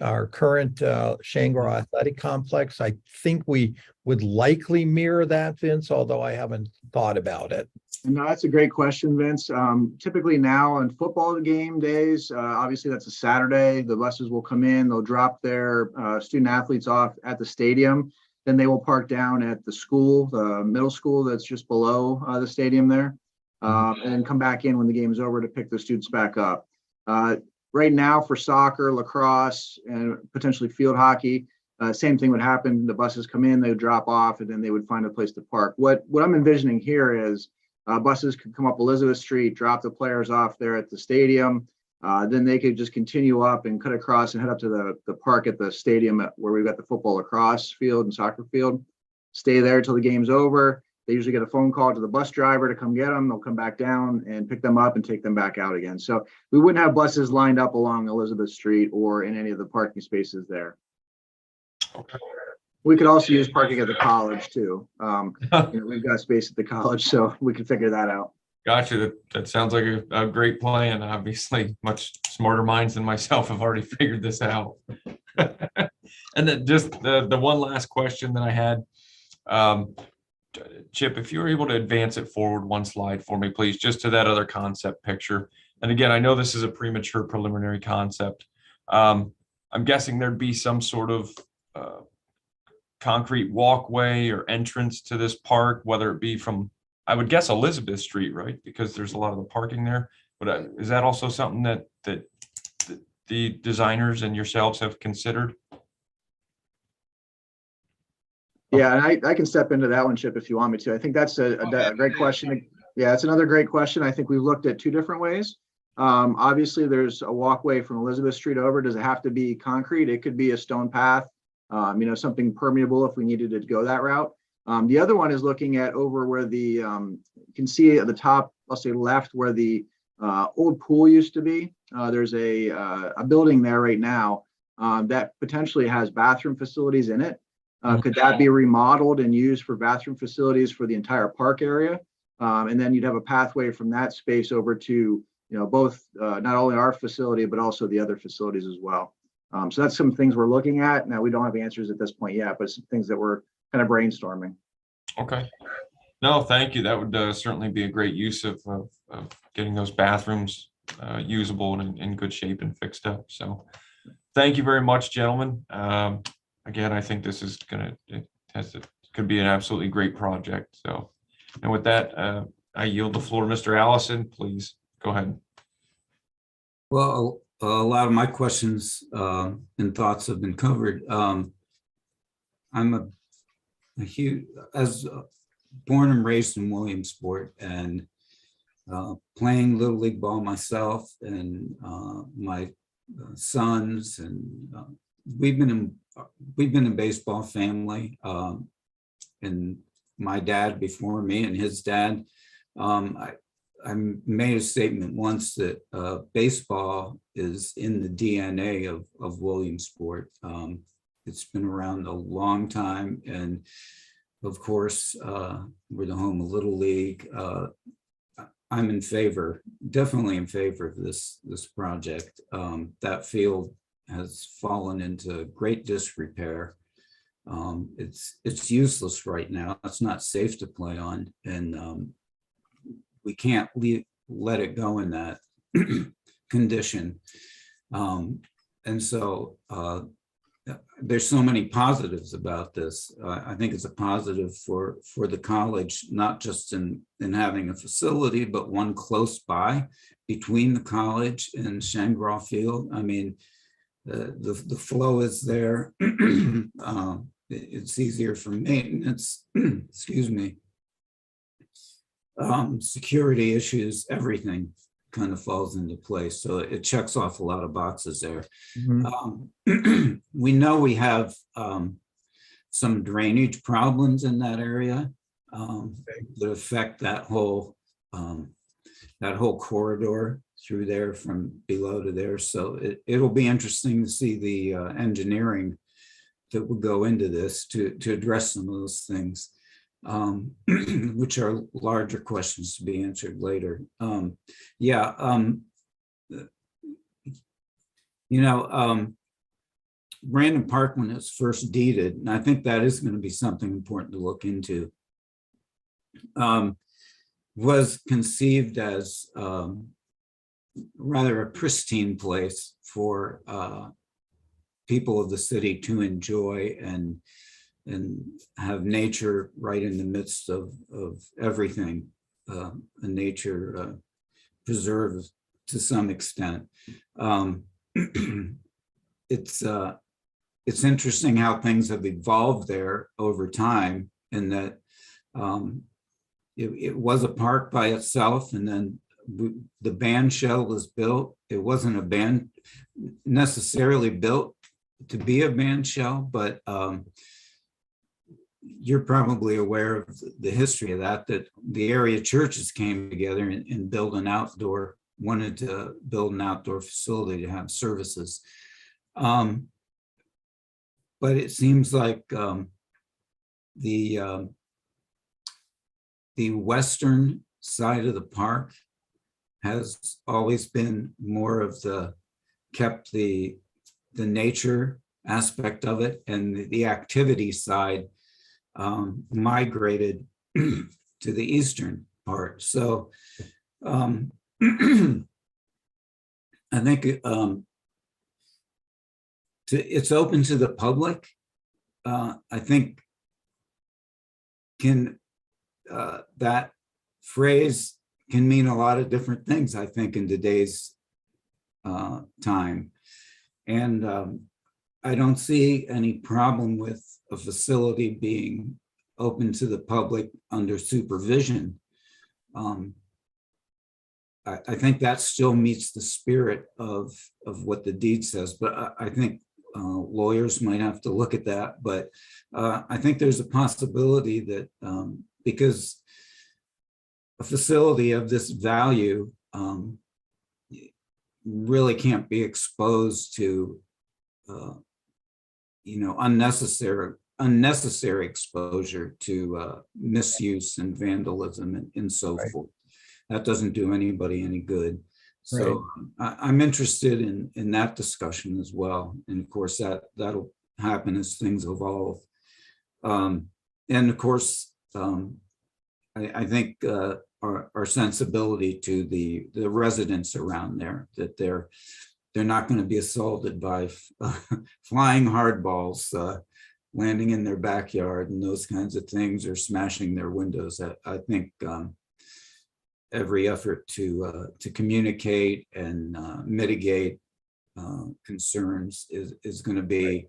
our current Shangri-La Athletic Complex. I think we would likely mirror that, Vince, although I haven't thought about it. No, that's a great question, Vince. Typically now on football game days, obviously that's a Saturday, the buses will come in, they'll drop their student athletes off at the stadium. Then they will park down at the school, the middle school that's just below the stadium there, and then come back in when the game is over to pick the students back up. Right now for soccer, lacrosse, and potentially field hockey, same thing would happen. The buses come in, they would drop off, and then they would find a place to park. What I'm envisioning here is buses could come up Elizabeth Street, drop the players off there at the stadium. Then they could just continue up and cut across and head up to the park at the stadium where we've got the football, lacrosse field and soccer field. Stay there till the game's over. They usually get a phone call to the bus driver to come get them. They'll come back down and pick them up and take them back out again. So we wouldn't have buses lined up along Elizabeth Street or in any of the parking spaces there. Okay. We could also use parking at the college too. We've got space at the college, so we can figure that out. Gotcha. That sounds like a great plan. Obviously, much smarter minds than myself have already figured this out. And then just the one last question that I had, Chip, if you were able to advance it forward 1 slide for me, please, just to that other concept picture. And again, I know this is a premature preliminary concept. I'm guessing there'd be some sort of concrete walkway or entrance to this park, whether it be from, I would guess, Elizabeth Street, right? Because there's a lot of the parking there. But is that also something that the designers and yourselves have considered? Yeah, and I can step into that one, Chip, if you want me to. I think that's a great question. Yeah, it's another great question. I think we've looked at 2 different ways. Obviously, there's a walkway from Elizabeth Street over. Does it have to be concrete? It could be a stone path, something permeable if we needed to go that route. The other one is looking at over where the, you can see at the top, I'll say left, where the old pool used to be. There's a building there right now that potentially has bathroom facilities in it. Could that be remodeled and used for bathroom facilities for the entire park area? And then you'd have a pathway from that space over to, both not only our facility, but also the other facilities as well. So that's some things we're looking at. Now, we don't have answers at this point yet, but some things that we're kind of brainstorming. Okay. No, thank you. That would certainly be a great use of getting those bathrooms usable and in good shape and fixed up. So thank you very much, gentlemen. Again, I think this is could be an absolutely great project. So, and with that, I yield the floor. Mr. Allison, please go ahead. Well, a lot of my questions and thoughts have been covered. I'm a huge, born and raised in Williamsport, and playing Little League ball myself, and my sons, and we've been a baseball family, and my dad before me and his dad. I made a statement once that baseball is in the DNA of Williamsport. It's been around a long time, and of course, we're the home of Little League. I'm in favor definitely in favor of this project. That field has fallen into great disrepair. It's useless right now. It's not safe to play on, and we can't let it go in that condition. And so there's so many positives about this. I think it's a positive for the college, not just in having a facility, but one close by between the college and Shangri-La Field. I mean, the flow is there. It's easier for maintenance, excuse me. Security issues, everything kind of falls into place. So it checks off a lot of boxes there. We know we have some drainage problems in that area that affect that whole corridor through there from below to there. So it'll be interesting to see the engineering that will go into this to address some of those things, which are larger questions to be answered later. Brandon Park, when it's first deeded, and I think that is going to be something important to look into, was conceived as rather a pristine place for people of the city to enjoy and have nature right in the midst of everything, a nature preserve to some extent. It's interesting how things have evolved there over time, in that it was a park by itself, and then the band shell was built. It wasn't a band necessarily built to be a band shell, but you're probably aware of the history of that the area churches came together and wanted to build an outdoor facility to have services. But it seems like the western side of the park has always been more of kept the nature aspect of it, and the activity side migrated to the eastern part. So I think it's open to the public. I think that phrase can mean a lot of different things, I think, in today's time. And I don't see any problem with a facility being open to the public under supervision. I think that still meets the spirit of what the deed says, but I think lawyers might have to look at that. But I think there's a possibility that because a facility of this value really can't be exposed to unnecessary exposure to misuse and vandalism and so forth. That doesn't do anybody any good. So I'm interested in that discussion as well. And of course, that'll happen as things evolve. And of course, I think our sensibility to the residents around there, that they're not going to be assaulted by flying hardballs landing in their backyard and those kinds of things, or smashing their windows. I think every effort to communicate and mitigate concerns is going to be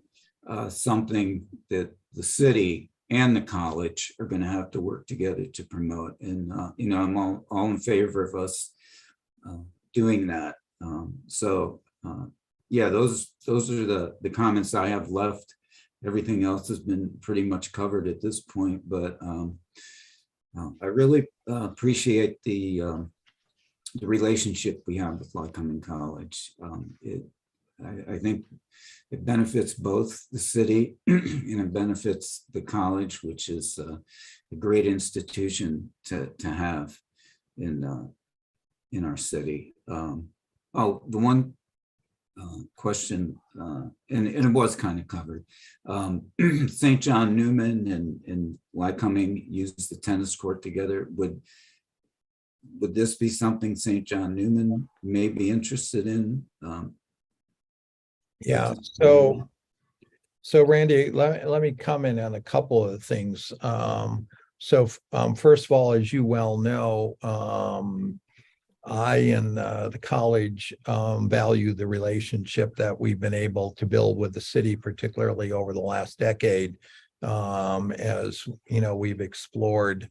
something that the city and the college are going to have to work together to promote. And I'm all in favor of us doing that. Yeah, those are the comments I have left. Everything else has been pretty much covered at this point, but I really appreciate the relationship we have with Lycoming College. I think it benefits both the city and it benefits the college, which is a great institution to have in in our city. Oh, the one question, and it was kind of covered. St. John Newman and Lycoming used the tennis court together. Would this be something St. John Newman may be interested in? Yeah, so Randy, let me comment on a couple of things. First of all, as you well know, I and the college value the relationship that we've been able to build with the city, particularly over the last decade, as you know, we've explored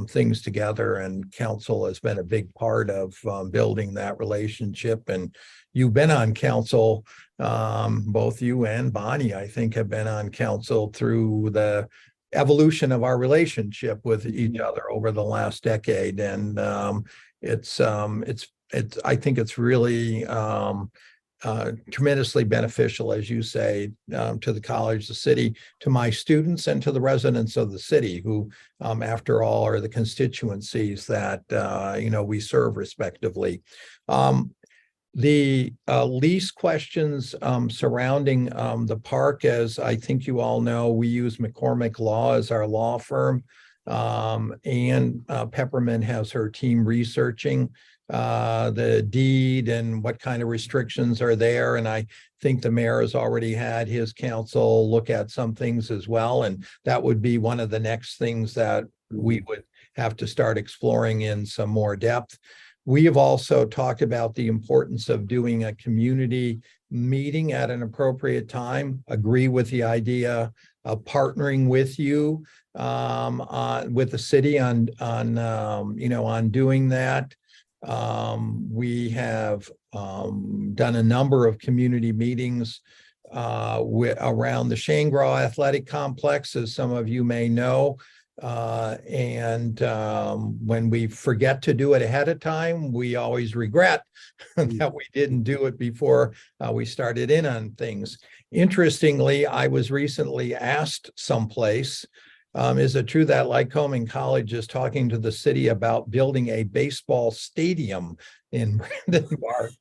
things together, and council has been a big part of building that relationship. And you've been on council, both you and Bonnie, I think, have been on council through the evolution of our relationship with each other over the last decade. And it's I think it's really tremendously beneficial, as you say, to the college, the city, to my students, and to the residents of the city, who, after all, are the constituencies that you know, we serve respectively. The lease questions surrounding the park, as I think you all know, we use McCormick Law as our law firm. And Peppermint has her team researching the deed and what kind of restrictions are there. And I think the mayor has already had his council look at some things as well. And that would be one of the next things that we would have to start exploring in some more depth. We have also talked about the importance of doing a community meeting at an appropriate time. Agree with the idea of partnering with you, with the city on you know, on doing that. We have done a number of community meetings around the Shangri-La Athletic Complex, as some of you may know. When we forget to do it ahead of time, we always regret that we didn't do it before we started in on things. Interestingly, I was recently asked someplace, is it true that Lycoming College is talking to the city about building a baseball stadium in Brandon Park?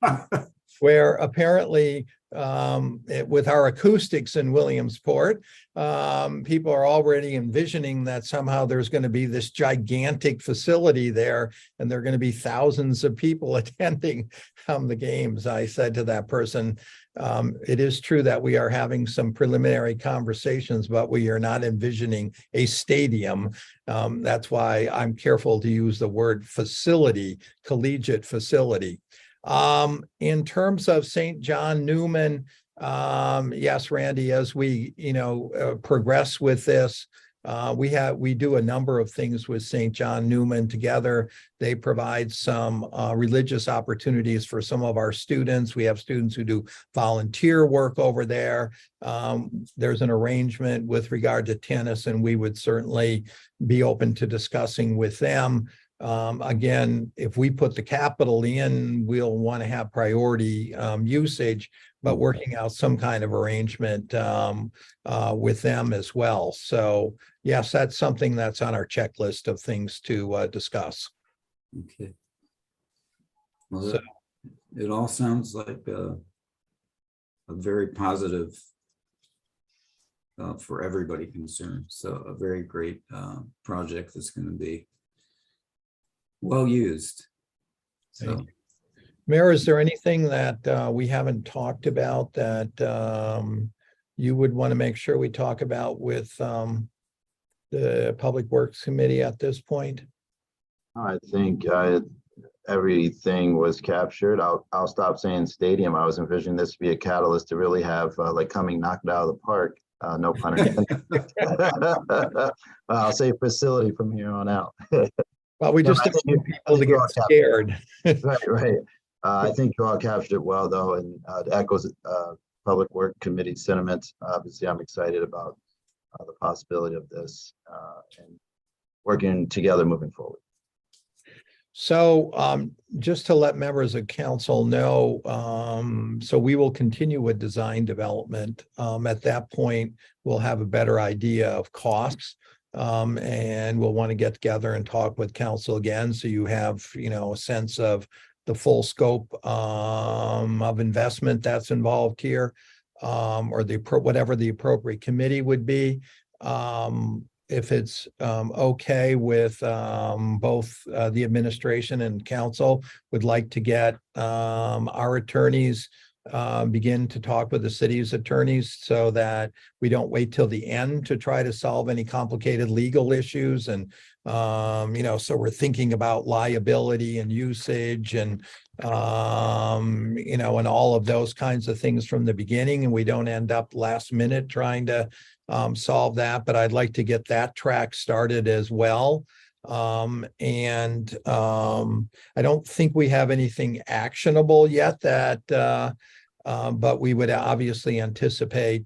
Where apparently with our acoustics in Williamsport, people are already envisioning that somehow there's going to be this gigantic facility there, and there are going to be thousands of people attending the games. I said to that person, it is true that we are having some preliminary conversations, but we are not envisioning a stadium. That's why I'm careful to use the word facility, collegiate facility. In terms of St. John Newman, yes, Randy, as we, you know, progress with this, we do a number of things with St. John Newman together. They provide some religious opportunities for some of our students. We have students who do volunteer work over there. There's an arrangement with regard to tennis, and we would certainly be open to discussing with them. Again, if we put the capital in, we'll want to have priority usage, but working out some kind of arrangement with them as well. So yes, that's something that's on our checklist of things to discuss. Okay. Well, it all sounds like a very positive for everybody concerned. So a very great project that's going to be well used. So, Mayor, is there anything that we haven't talked about that you would want to make sure we talk about with the Public Works Committee at this point? I think everything was captured. I'll stop saying stadium. I was envisioning this to be a catalyst to really have Lycoming knocked out of the park. No pun intended. I'll say facility from here on out. Well, we just don't want people to get scared. Right. I think you all captured it well, though, and it echoes Public Work Committee sentiments. Obviously, I'm excited about the possibility of this and working together moving forward. So just to let members of council know, so we will continue with design development. At that point, we'll have a better idea of costs. And we'll want to get together and talk with council again, so you have, a sense of the full scope of investment that's involved here, or whatever the appropriate committee would be. If it's okay with both the administration and council, would like to get our attorneys begin to talk with the city's attorneys, so that we don't wait till the end to try to solve any complicated legal issues. And so we're thinking about liability and usage and and all of those kinds of things from the beginning, and we don't end up last minute trying to solve that. But I'd like to get that track started as well. I don't think we have anything actionable yet but we would obviously anticipate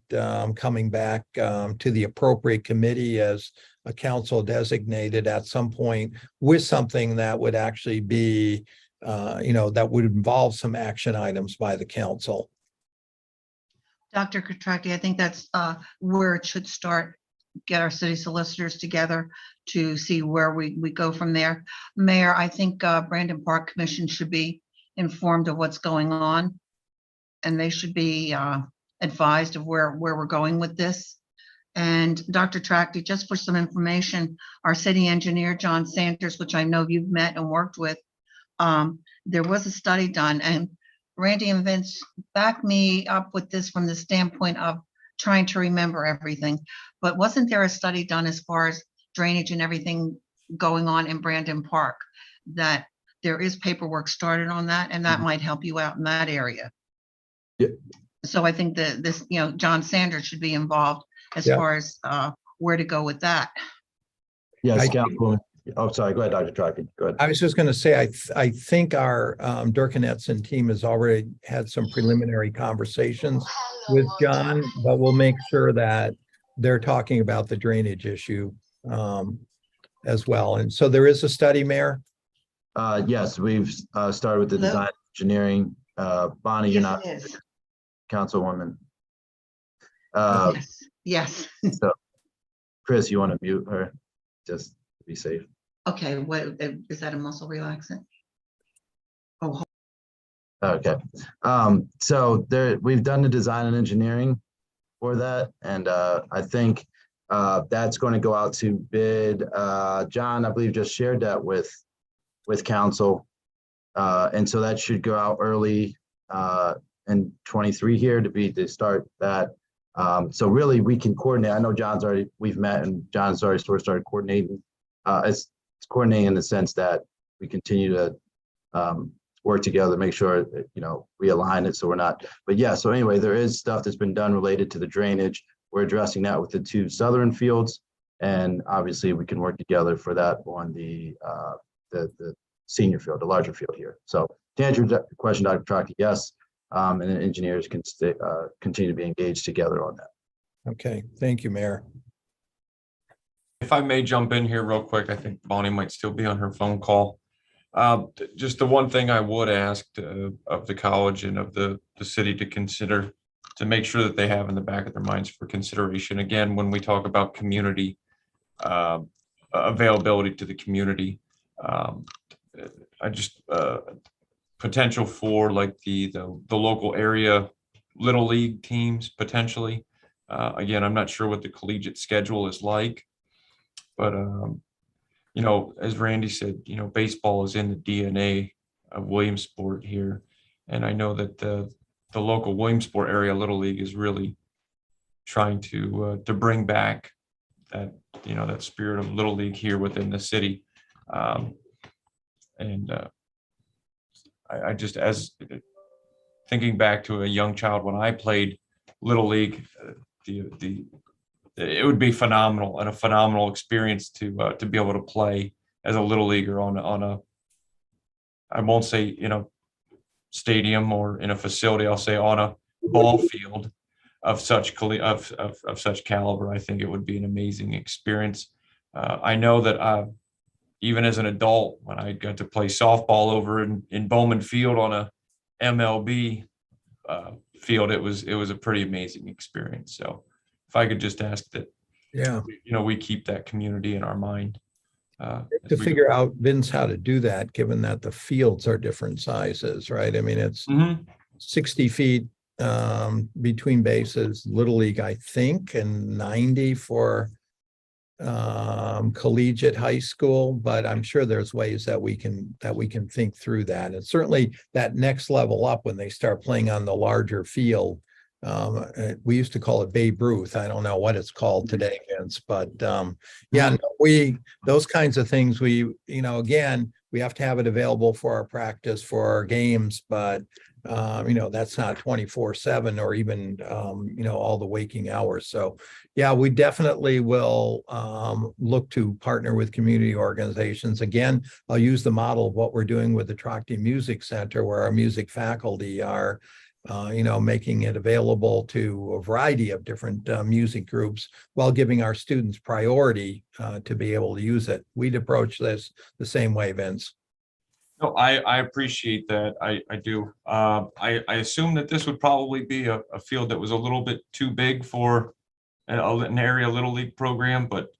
coming back to the appropriate committee as a council designated at some point with something that would actually be, that would involve some action items by the council. Dr. Katrakti, I think that's where it should start. Get our city solicitors together to see where we go from there. Mayor, I think Brandon Park Commission should be informed of what's going on, and they should be advised of where we're going with this. And Dr. Trakti, just for some information, our city engineer, John Sanders, which I know you've met and worked with, there was a study done, and Randy and Vince backed me up with this from the standpoint of trying to remember everything. But wasn't there a study done as far as drainage and everything going on in Brandon Park, that there is paperwork started on that, and that might help you out in that area? Yeah. So I think that this, John Sanders should be involved as far as where to go with that. Yes, Councilwoman. Oh, sorry. Go ahead, Dr. Trakti. Go ahead. I was just going to say, I think our Durkin Edson team has already had some preliminary conversations with John, but we'll make sure that they're talking about the drainage issue as well. And so there is a study, Mayor? Yes, we've started with the design engineering. Bonnie, you're not Councilwoman. Yes. So, Chris, you want to mute her just to be safe? Okay, what is that, a muscle relaxant? Oh, okay. So we've done the design and engineering for that, and I think that's going to go out to bid. John, I believe, just shared that with council, and so that should go out early in 23 here to start that. So really, we can coordinate. I know we've met, and John's already sort of started coordinating. It's coordinating in the sense that we continue to work together to make sure that, we align it so we're not. But yeah, so anyway, there is stuff that's been done related to the drainage. We're addressing that with the two southern fields, and obviously we can work together for that on the senior field, the larger field here. So to answer your question, Dr. Trakti, yes, and then engineers can continue to be engaged together on that. Okay, thank you, Mayor. If I may jump in here real quick, I think Bonnie might still be on her phone call. Just the one thing I would ask of the college and of the city to consider, to make sure that they have in the back of their minds for consideration. Again, when we talk about community availability to the community, I just potential for like the local area little league teams potentially. Again, I'm not sure what the collegiate schedule is like, but as Randy said, baseball is in the DNA of Williamsport here, and I know that the local Williamsport area little league is really trying to bring back that that spirit of little league here within the city, I just, as thinking back to a young child when I played little league, it would be phenomenal and a phenomenal experience to be able to play as a little leaguer on a I won't say stadium or in a facility, I'll say on a ball field of such such caliber. I think it would be an amazing experience. I know that even as an adult, when I got to play softball over in Bowman Field on a MLB field, it was a pretty amazing experience. So if I could just ask that Yeah. we keep that community in our mind. To as we figure go. out, Vince, how to do that, given that the fields are different sizes, right? I mean, it's Mhm. 60 feet between bases, Little League, I think, and 90 for collegiate high school, but I'm sure there's ways that we can think through that. And certainly that next level up when they start playing on the larger field. We used to call it Babe Ruth. I don't know what it's called today, Vince, but yeah, no, those kinds of things, again, we have to have it available for our practice, for our games, but that's not 24/7 or even all the waking hours. So yeah, we definitely will look to partner with community organizations. Again, I'll use the model of what we're doing with the Trachty Music Center, where our music faculty are making it available to a variety of different music groups while giving our students priority to be able to use it. We'd approach this the same way, Vince. No, I appreciate that. I do. I assume that this would probably be a field that was a little bit too big for an area Little League program, but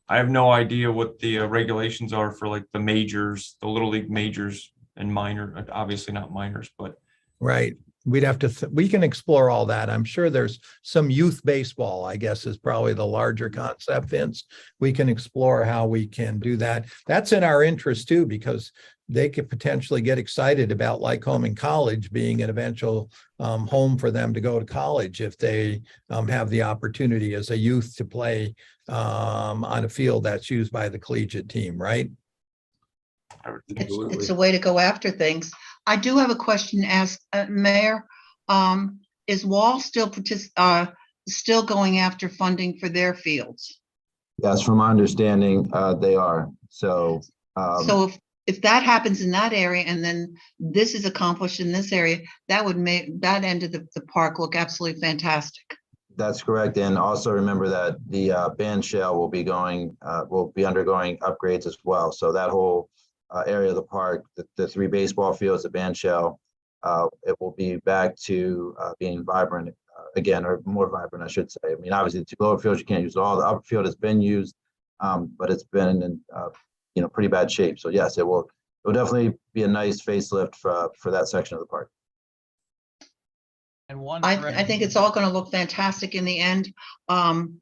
I have no idea what the regulations are for like the majors, the Little League majors and minor, obviously not minors, but. Right. We'd have to, we can explore all that. I'm sure there's some youth baseball, I guess, is probably the larger concept, Vince. We can explore how we can do that. That's in our interest too, because they could potentially get excited about Lycoming College being an eventual home for them to go to college if they have the opportunity as a youth to play on a field that's used by the collegiate team, right? It's a way to go after things. I do have a question to ask, Mayor. Is Wall still going after funding for their fields? Yes, from my understanding, they are. So if that happens in that area and then this is accomplished in this area, that would make that end of the park look absolutely fantastic. that's correct. And also remember that the band shell will be undergoing upgrades as well. So that whole area of the park, the 3 baseball fields, the band shell, it will be back to being vibrant again, or more vibrant, I should say. I mean, obviously, the 2 lower fields you can't use all. The upper field has been used, but it's been in pretty bad shape. So yes, it will definitely be a nice facelift for that section of the park. And I think it's all going to look fantastic in the end. And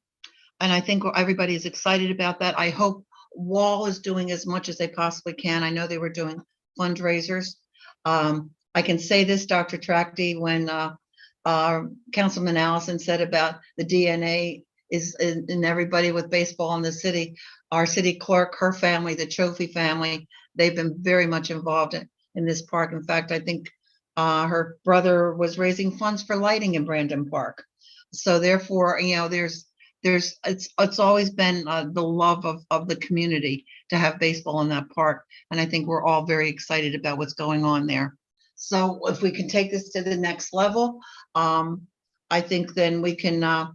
I think everybody is excited about that. I hope Wall is doing as much as they possibly can. I know they were doing fundraisers. I can say this, Dr. Trachty, when Councilman Allison said about the DNA is in everybody with baseball in the city, our city clerk, her family, the Trophy family, they've been very much involved in this park. In fact, I think her brother was raising funds for lighting in Brandon Park. So therefore, it's always been the love of the community to have baseball in that park. And I think we're all very excited about what's going on there. So if we can take this to the next level, I think then we can,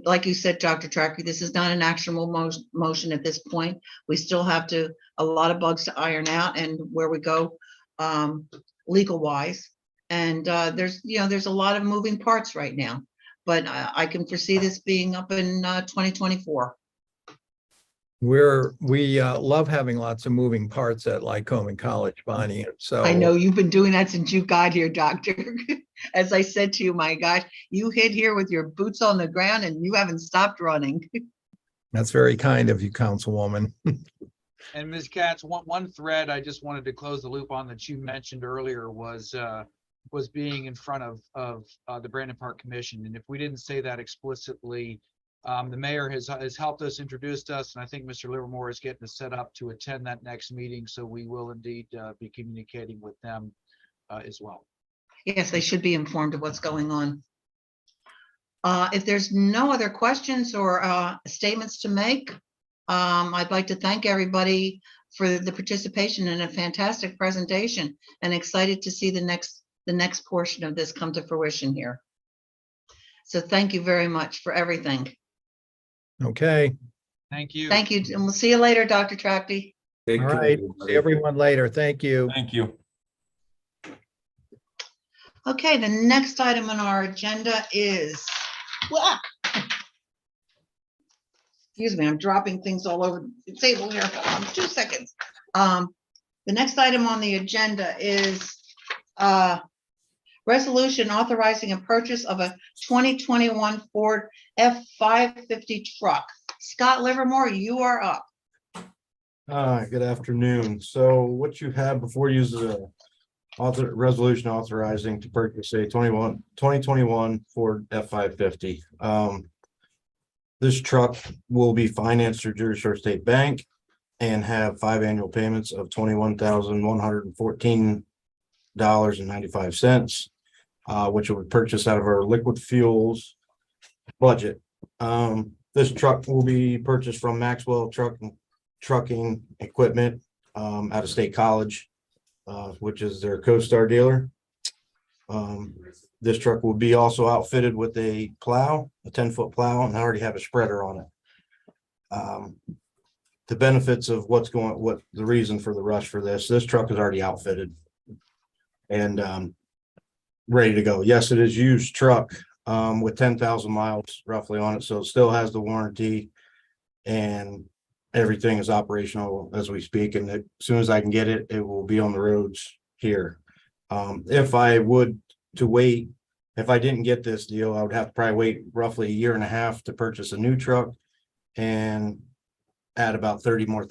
like you said, Dr. Trachty, this is not an actionable motion at this point. We still have a lot of bugs to iron out and where we go legal wise. And there's a lot of moving parts right now. But I can foresee this being up in 2024. We love having lots of moving parts at Lycoming College, Bonnie. So I know you've been doing that since you got here, Doctor. As I said to you, my gosh, you hit here with your boots on the ground and you haven't stopped running. That's very kind of you, Councilwoman. And Ms. Katz, one thread I just wanted to close the loop on that you mentioned earlier was being in front of the Brandon Park Commission. And if we didn't say that explicitly, the mayor has helped us, introduced us, and I think Mr. Livermore is getting us set up to attend that next meeting. So we will indeed be communicating with them as well. Yes, they should be informed of what's going on. If there's no other questions or statements to make, I'd like to thank everybody for the participation in a fantastic presentation and excited to see the next portion of this come to fruition here. So thank you very much for everything. Okay. Thank you. Thank you. And we'll see you later, Dr. Trachty. All right. See everyone later. Thank you. Thank you. Okay, the next item on our agenda is Excuse me, I'm dropping things all over the table here. Hold on 2 seconds. The next item on the agenda is resolution authorizing a purchase of a 2021 Ford F-550 truck. Scott Livermore, you are up. Good afternoon. So what you have before you is a resolution authorizing to purchase a 2021 Ford F-550. This truck will be financed through Jersey Shore State Bank and have 5 annual payments of $21,114.95, which will be purchased out of our liquid fuels budget. This truck will be purchased from Maxwell Trucking Equipment out of State College, which is their CoStar dealer. This truck will be also outfitted with a plow, a 10-foot plow, and I already have a spreader on it. The benefits of what the reason for the rush for this truck is already outfitted and ready to go. Yes, it is used truck with 10,000 miles roughly on it, so it still has the warranty and everything is operational as we speak. And as soon as I can get it, it will be on the roads here. If I didn't get this deal, I would have to probably wait roughly a year and a half to purchase a new truck and add about $30,000 more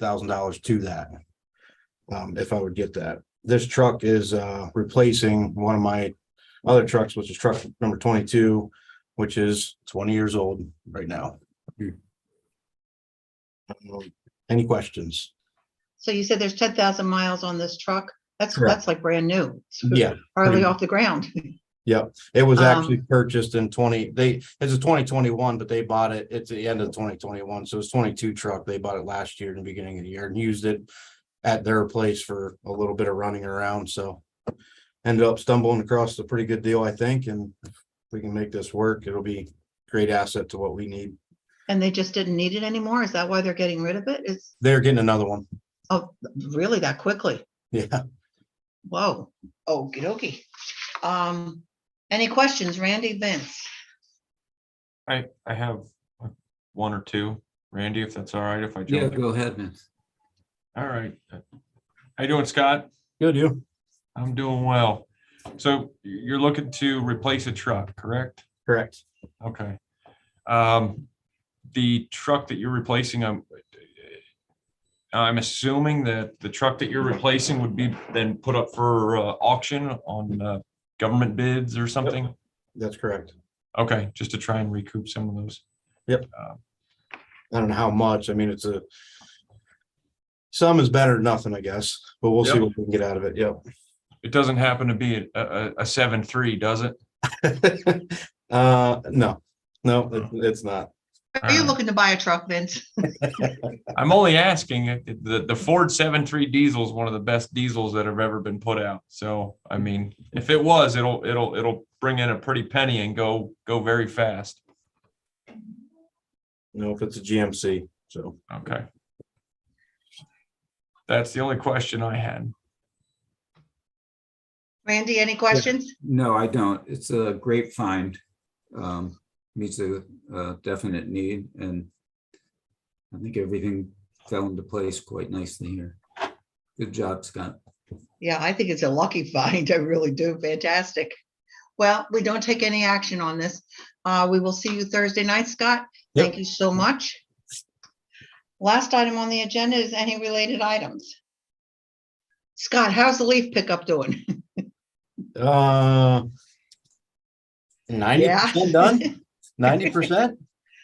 to that. If I would get that. This truck is replacing one of my other trucks, which is truck number 22, which is 20 years old right now. Any questions? So you said there's 10,000 miles on this truck? That's Correct. like brand new. It's Yeah. hardly off the ground. Yep. It was actually purchased in it's a 2021, but they bought it at the end of 2021. So it's 22 truck. They bought it last year in the beginning of the year and used it at their place for a little bit of running around. So ended up stumbling across a pretty good deal, I think. And if we can make this work, it'll be a great asset to what we need. And they just didn't need it anymore? Is that why they're getting rid of it? They're getting another one. Oh, really? That quickly? Yeah. Whoa. Okie dokie. Any questions, Randy, Vince? I have one or two, Randy, if that's all right, if I Yeah, jump. go ahead, man. All right. How you doing, Scott? Good, you? I'm doing well. So you're looking to replace a truck, correct? Correct. Okay. The truck that you're replacing, I'm assuming that the truck that you're replacing would be then put up for auction on government bids or something? Yep. That's correct. Okay, just to try and recoup some of those. Yep. I don't know how much. I mean, some is better than nothing, I guess, but we'll see what we can get out of it. Yep. It doesn't happen to be a 7.3, does it? No, it's not. Are you looking to buy a truck, Vince? I'm only asking. The Ford 7.3 diesel is one of the best diesels that have ever been put out. So, I mean, if it was, it'll bring in a pretty penny and go very fast. No, if it's a GMC. So okay, that's the only question I had. Randy, any questions? No, I don't. It's a great find. Meets a definite need, and I think everything fell into place quite nicely here. Good job, Scott. Yeah, I think it's a lucky find. I really do. Fantastic. Well, we don't take any action on this. We will see you Thursday night, Scott. Yep. Thank you so much. Last item on the agenda is any related items. Scott, how's the leaf pickup doing? 90% done. 90%.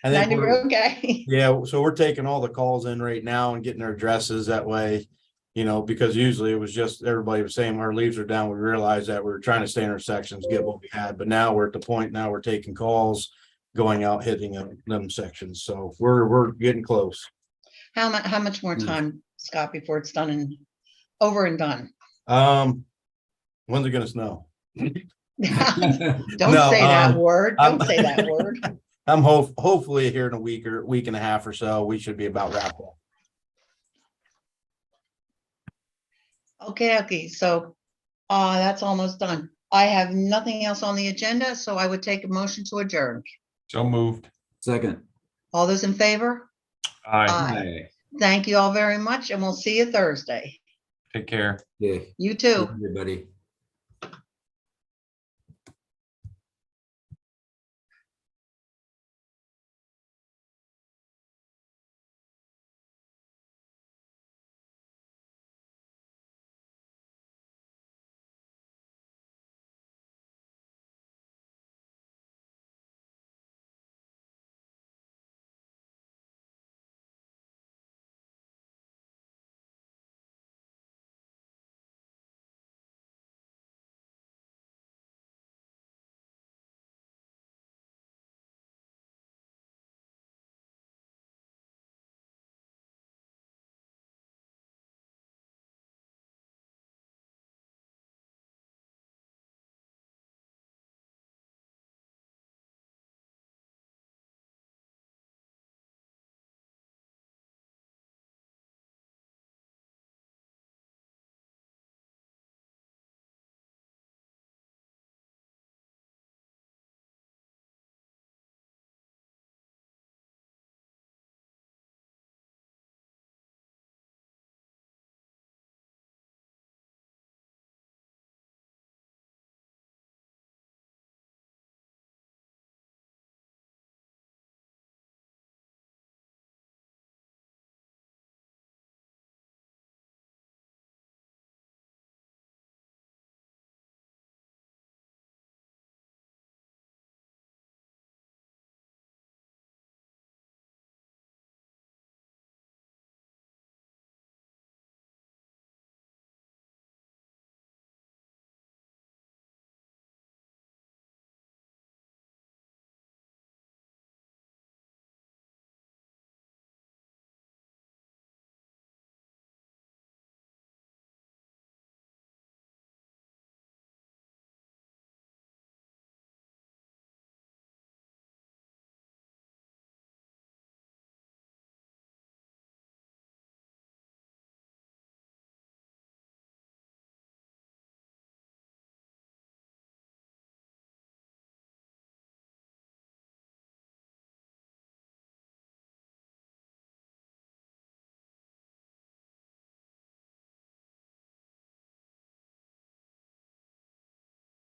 I think 90, okay. Yeah, so we're taking all the calls in right now and getting their addresses that way, because usually it was just everybody was saying our leaves are down. We realized that we were trying to stay in our sections, get what we had, but now we're at the point now we're taking calls, going out, hitting them sections. So we're getting close. How much more time, Scott, before it's done and over and done? When's it gonna snow? Don't say that word. Don't say that word. I'm hopefully here in a week and a half or so, we should be about wrapped up. Okay. So that's almost done. I have nothing else on the agenda, so I would take a motion to adjourn. So moved. Second. All those in favor? Aye. Thank you all very much, and we'll see you Thursday. Take care. Yeah. You too. Everybody.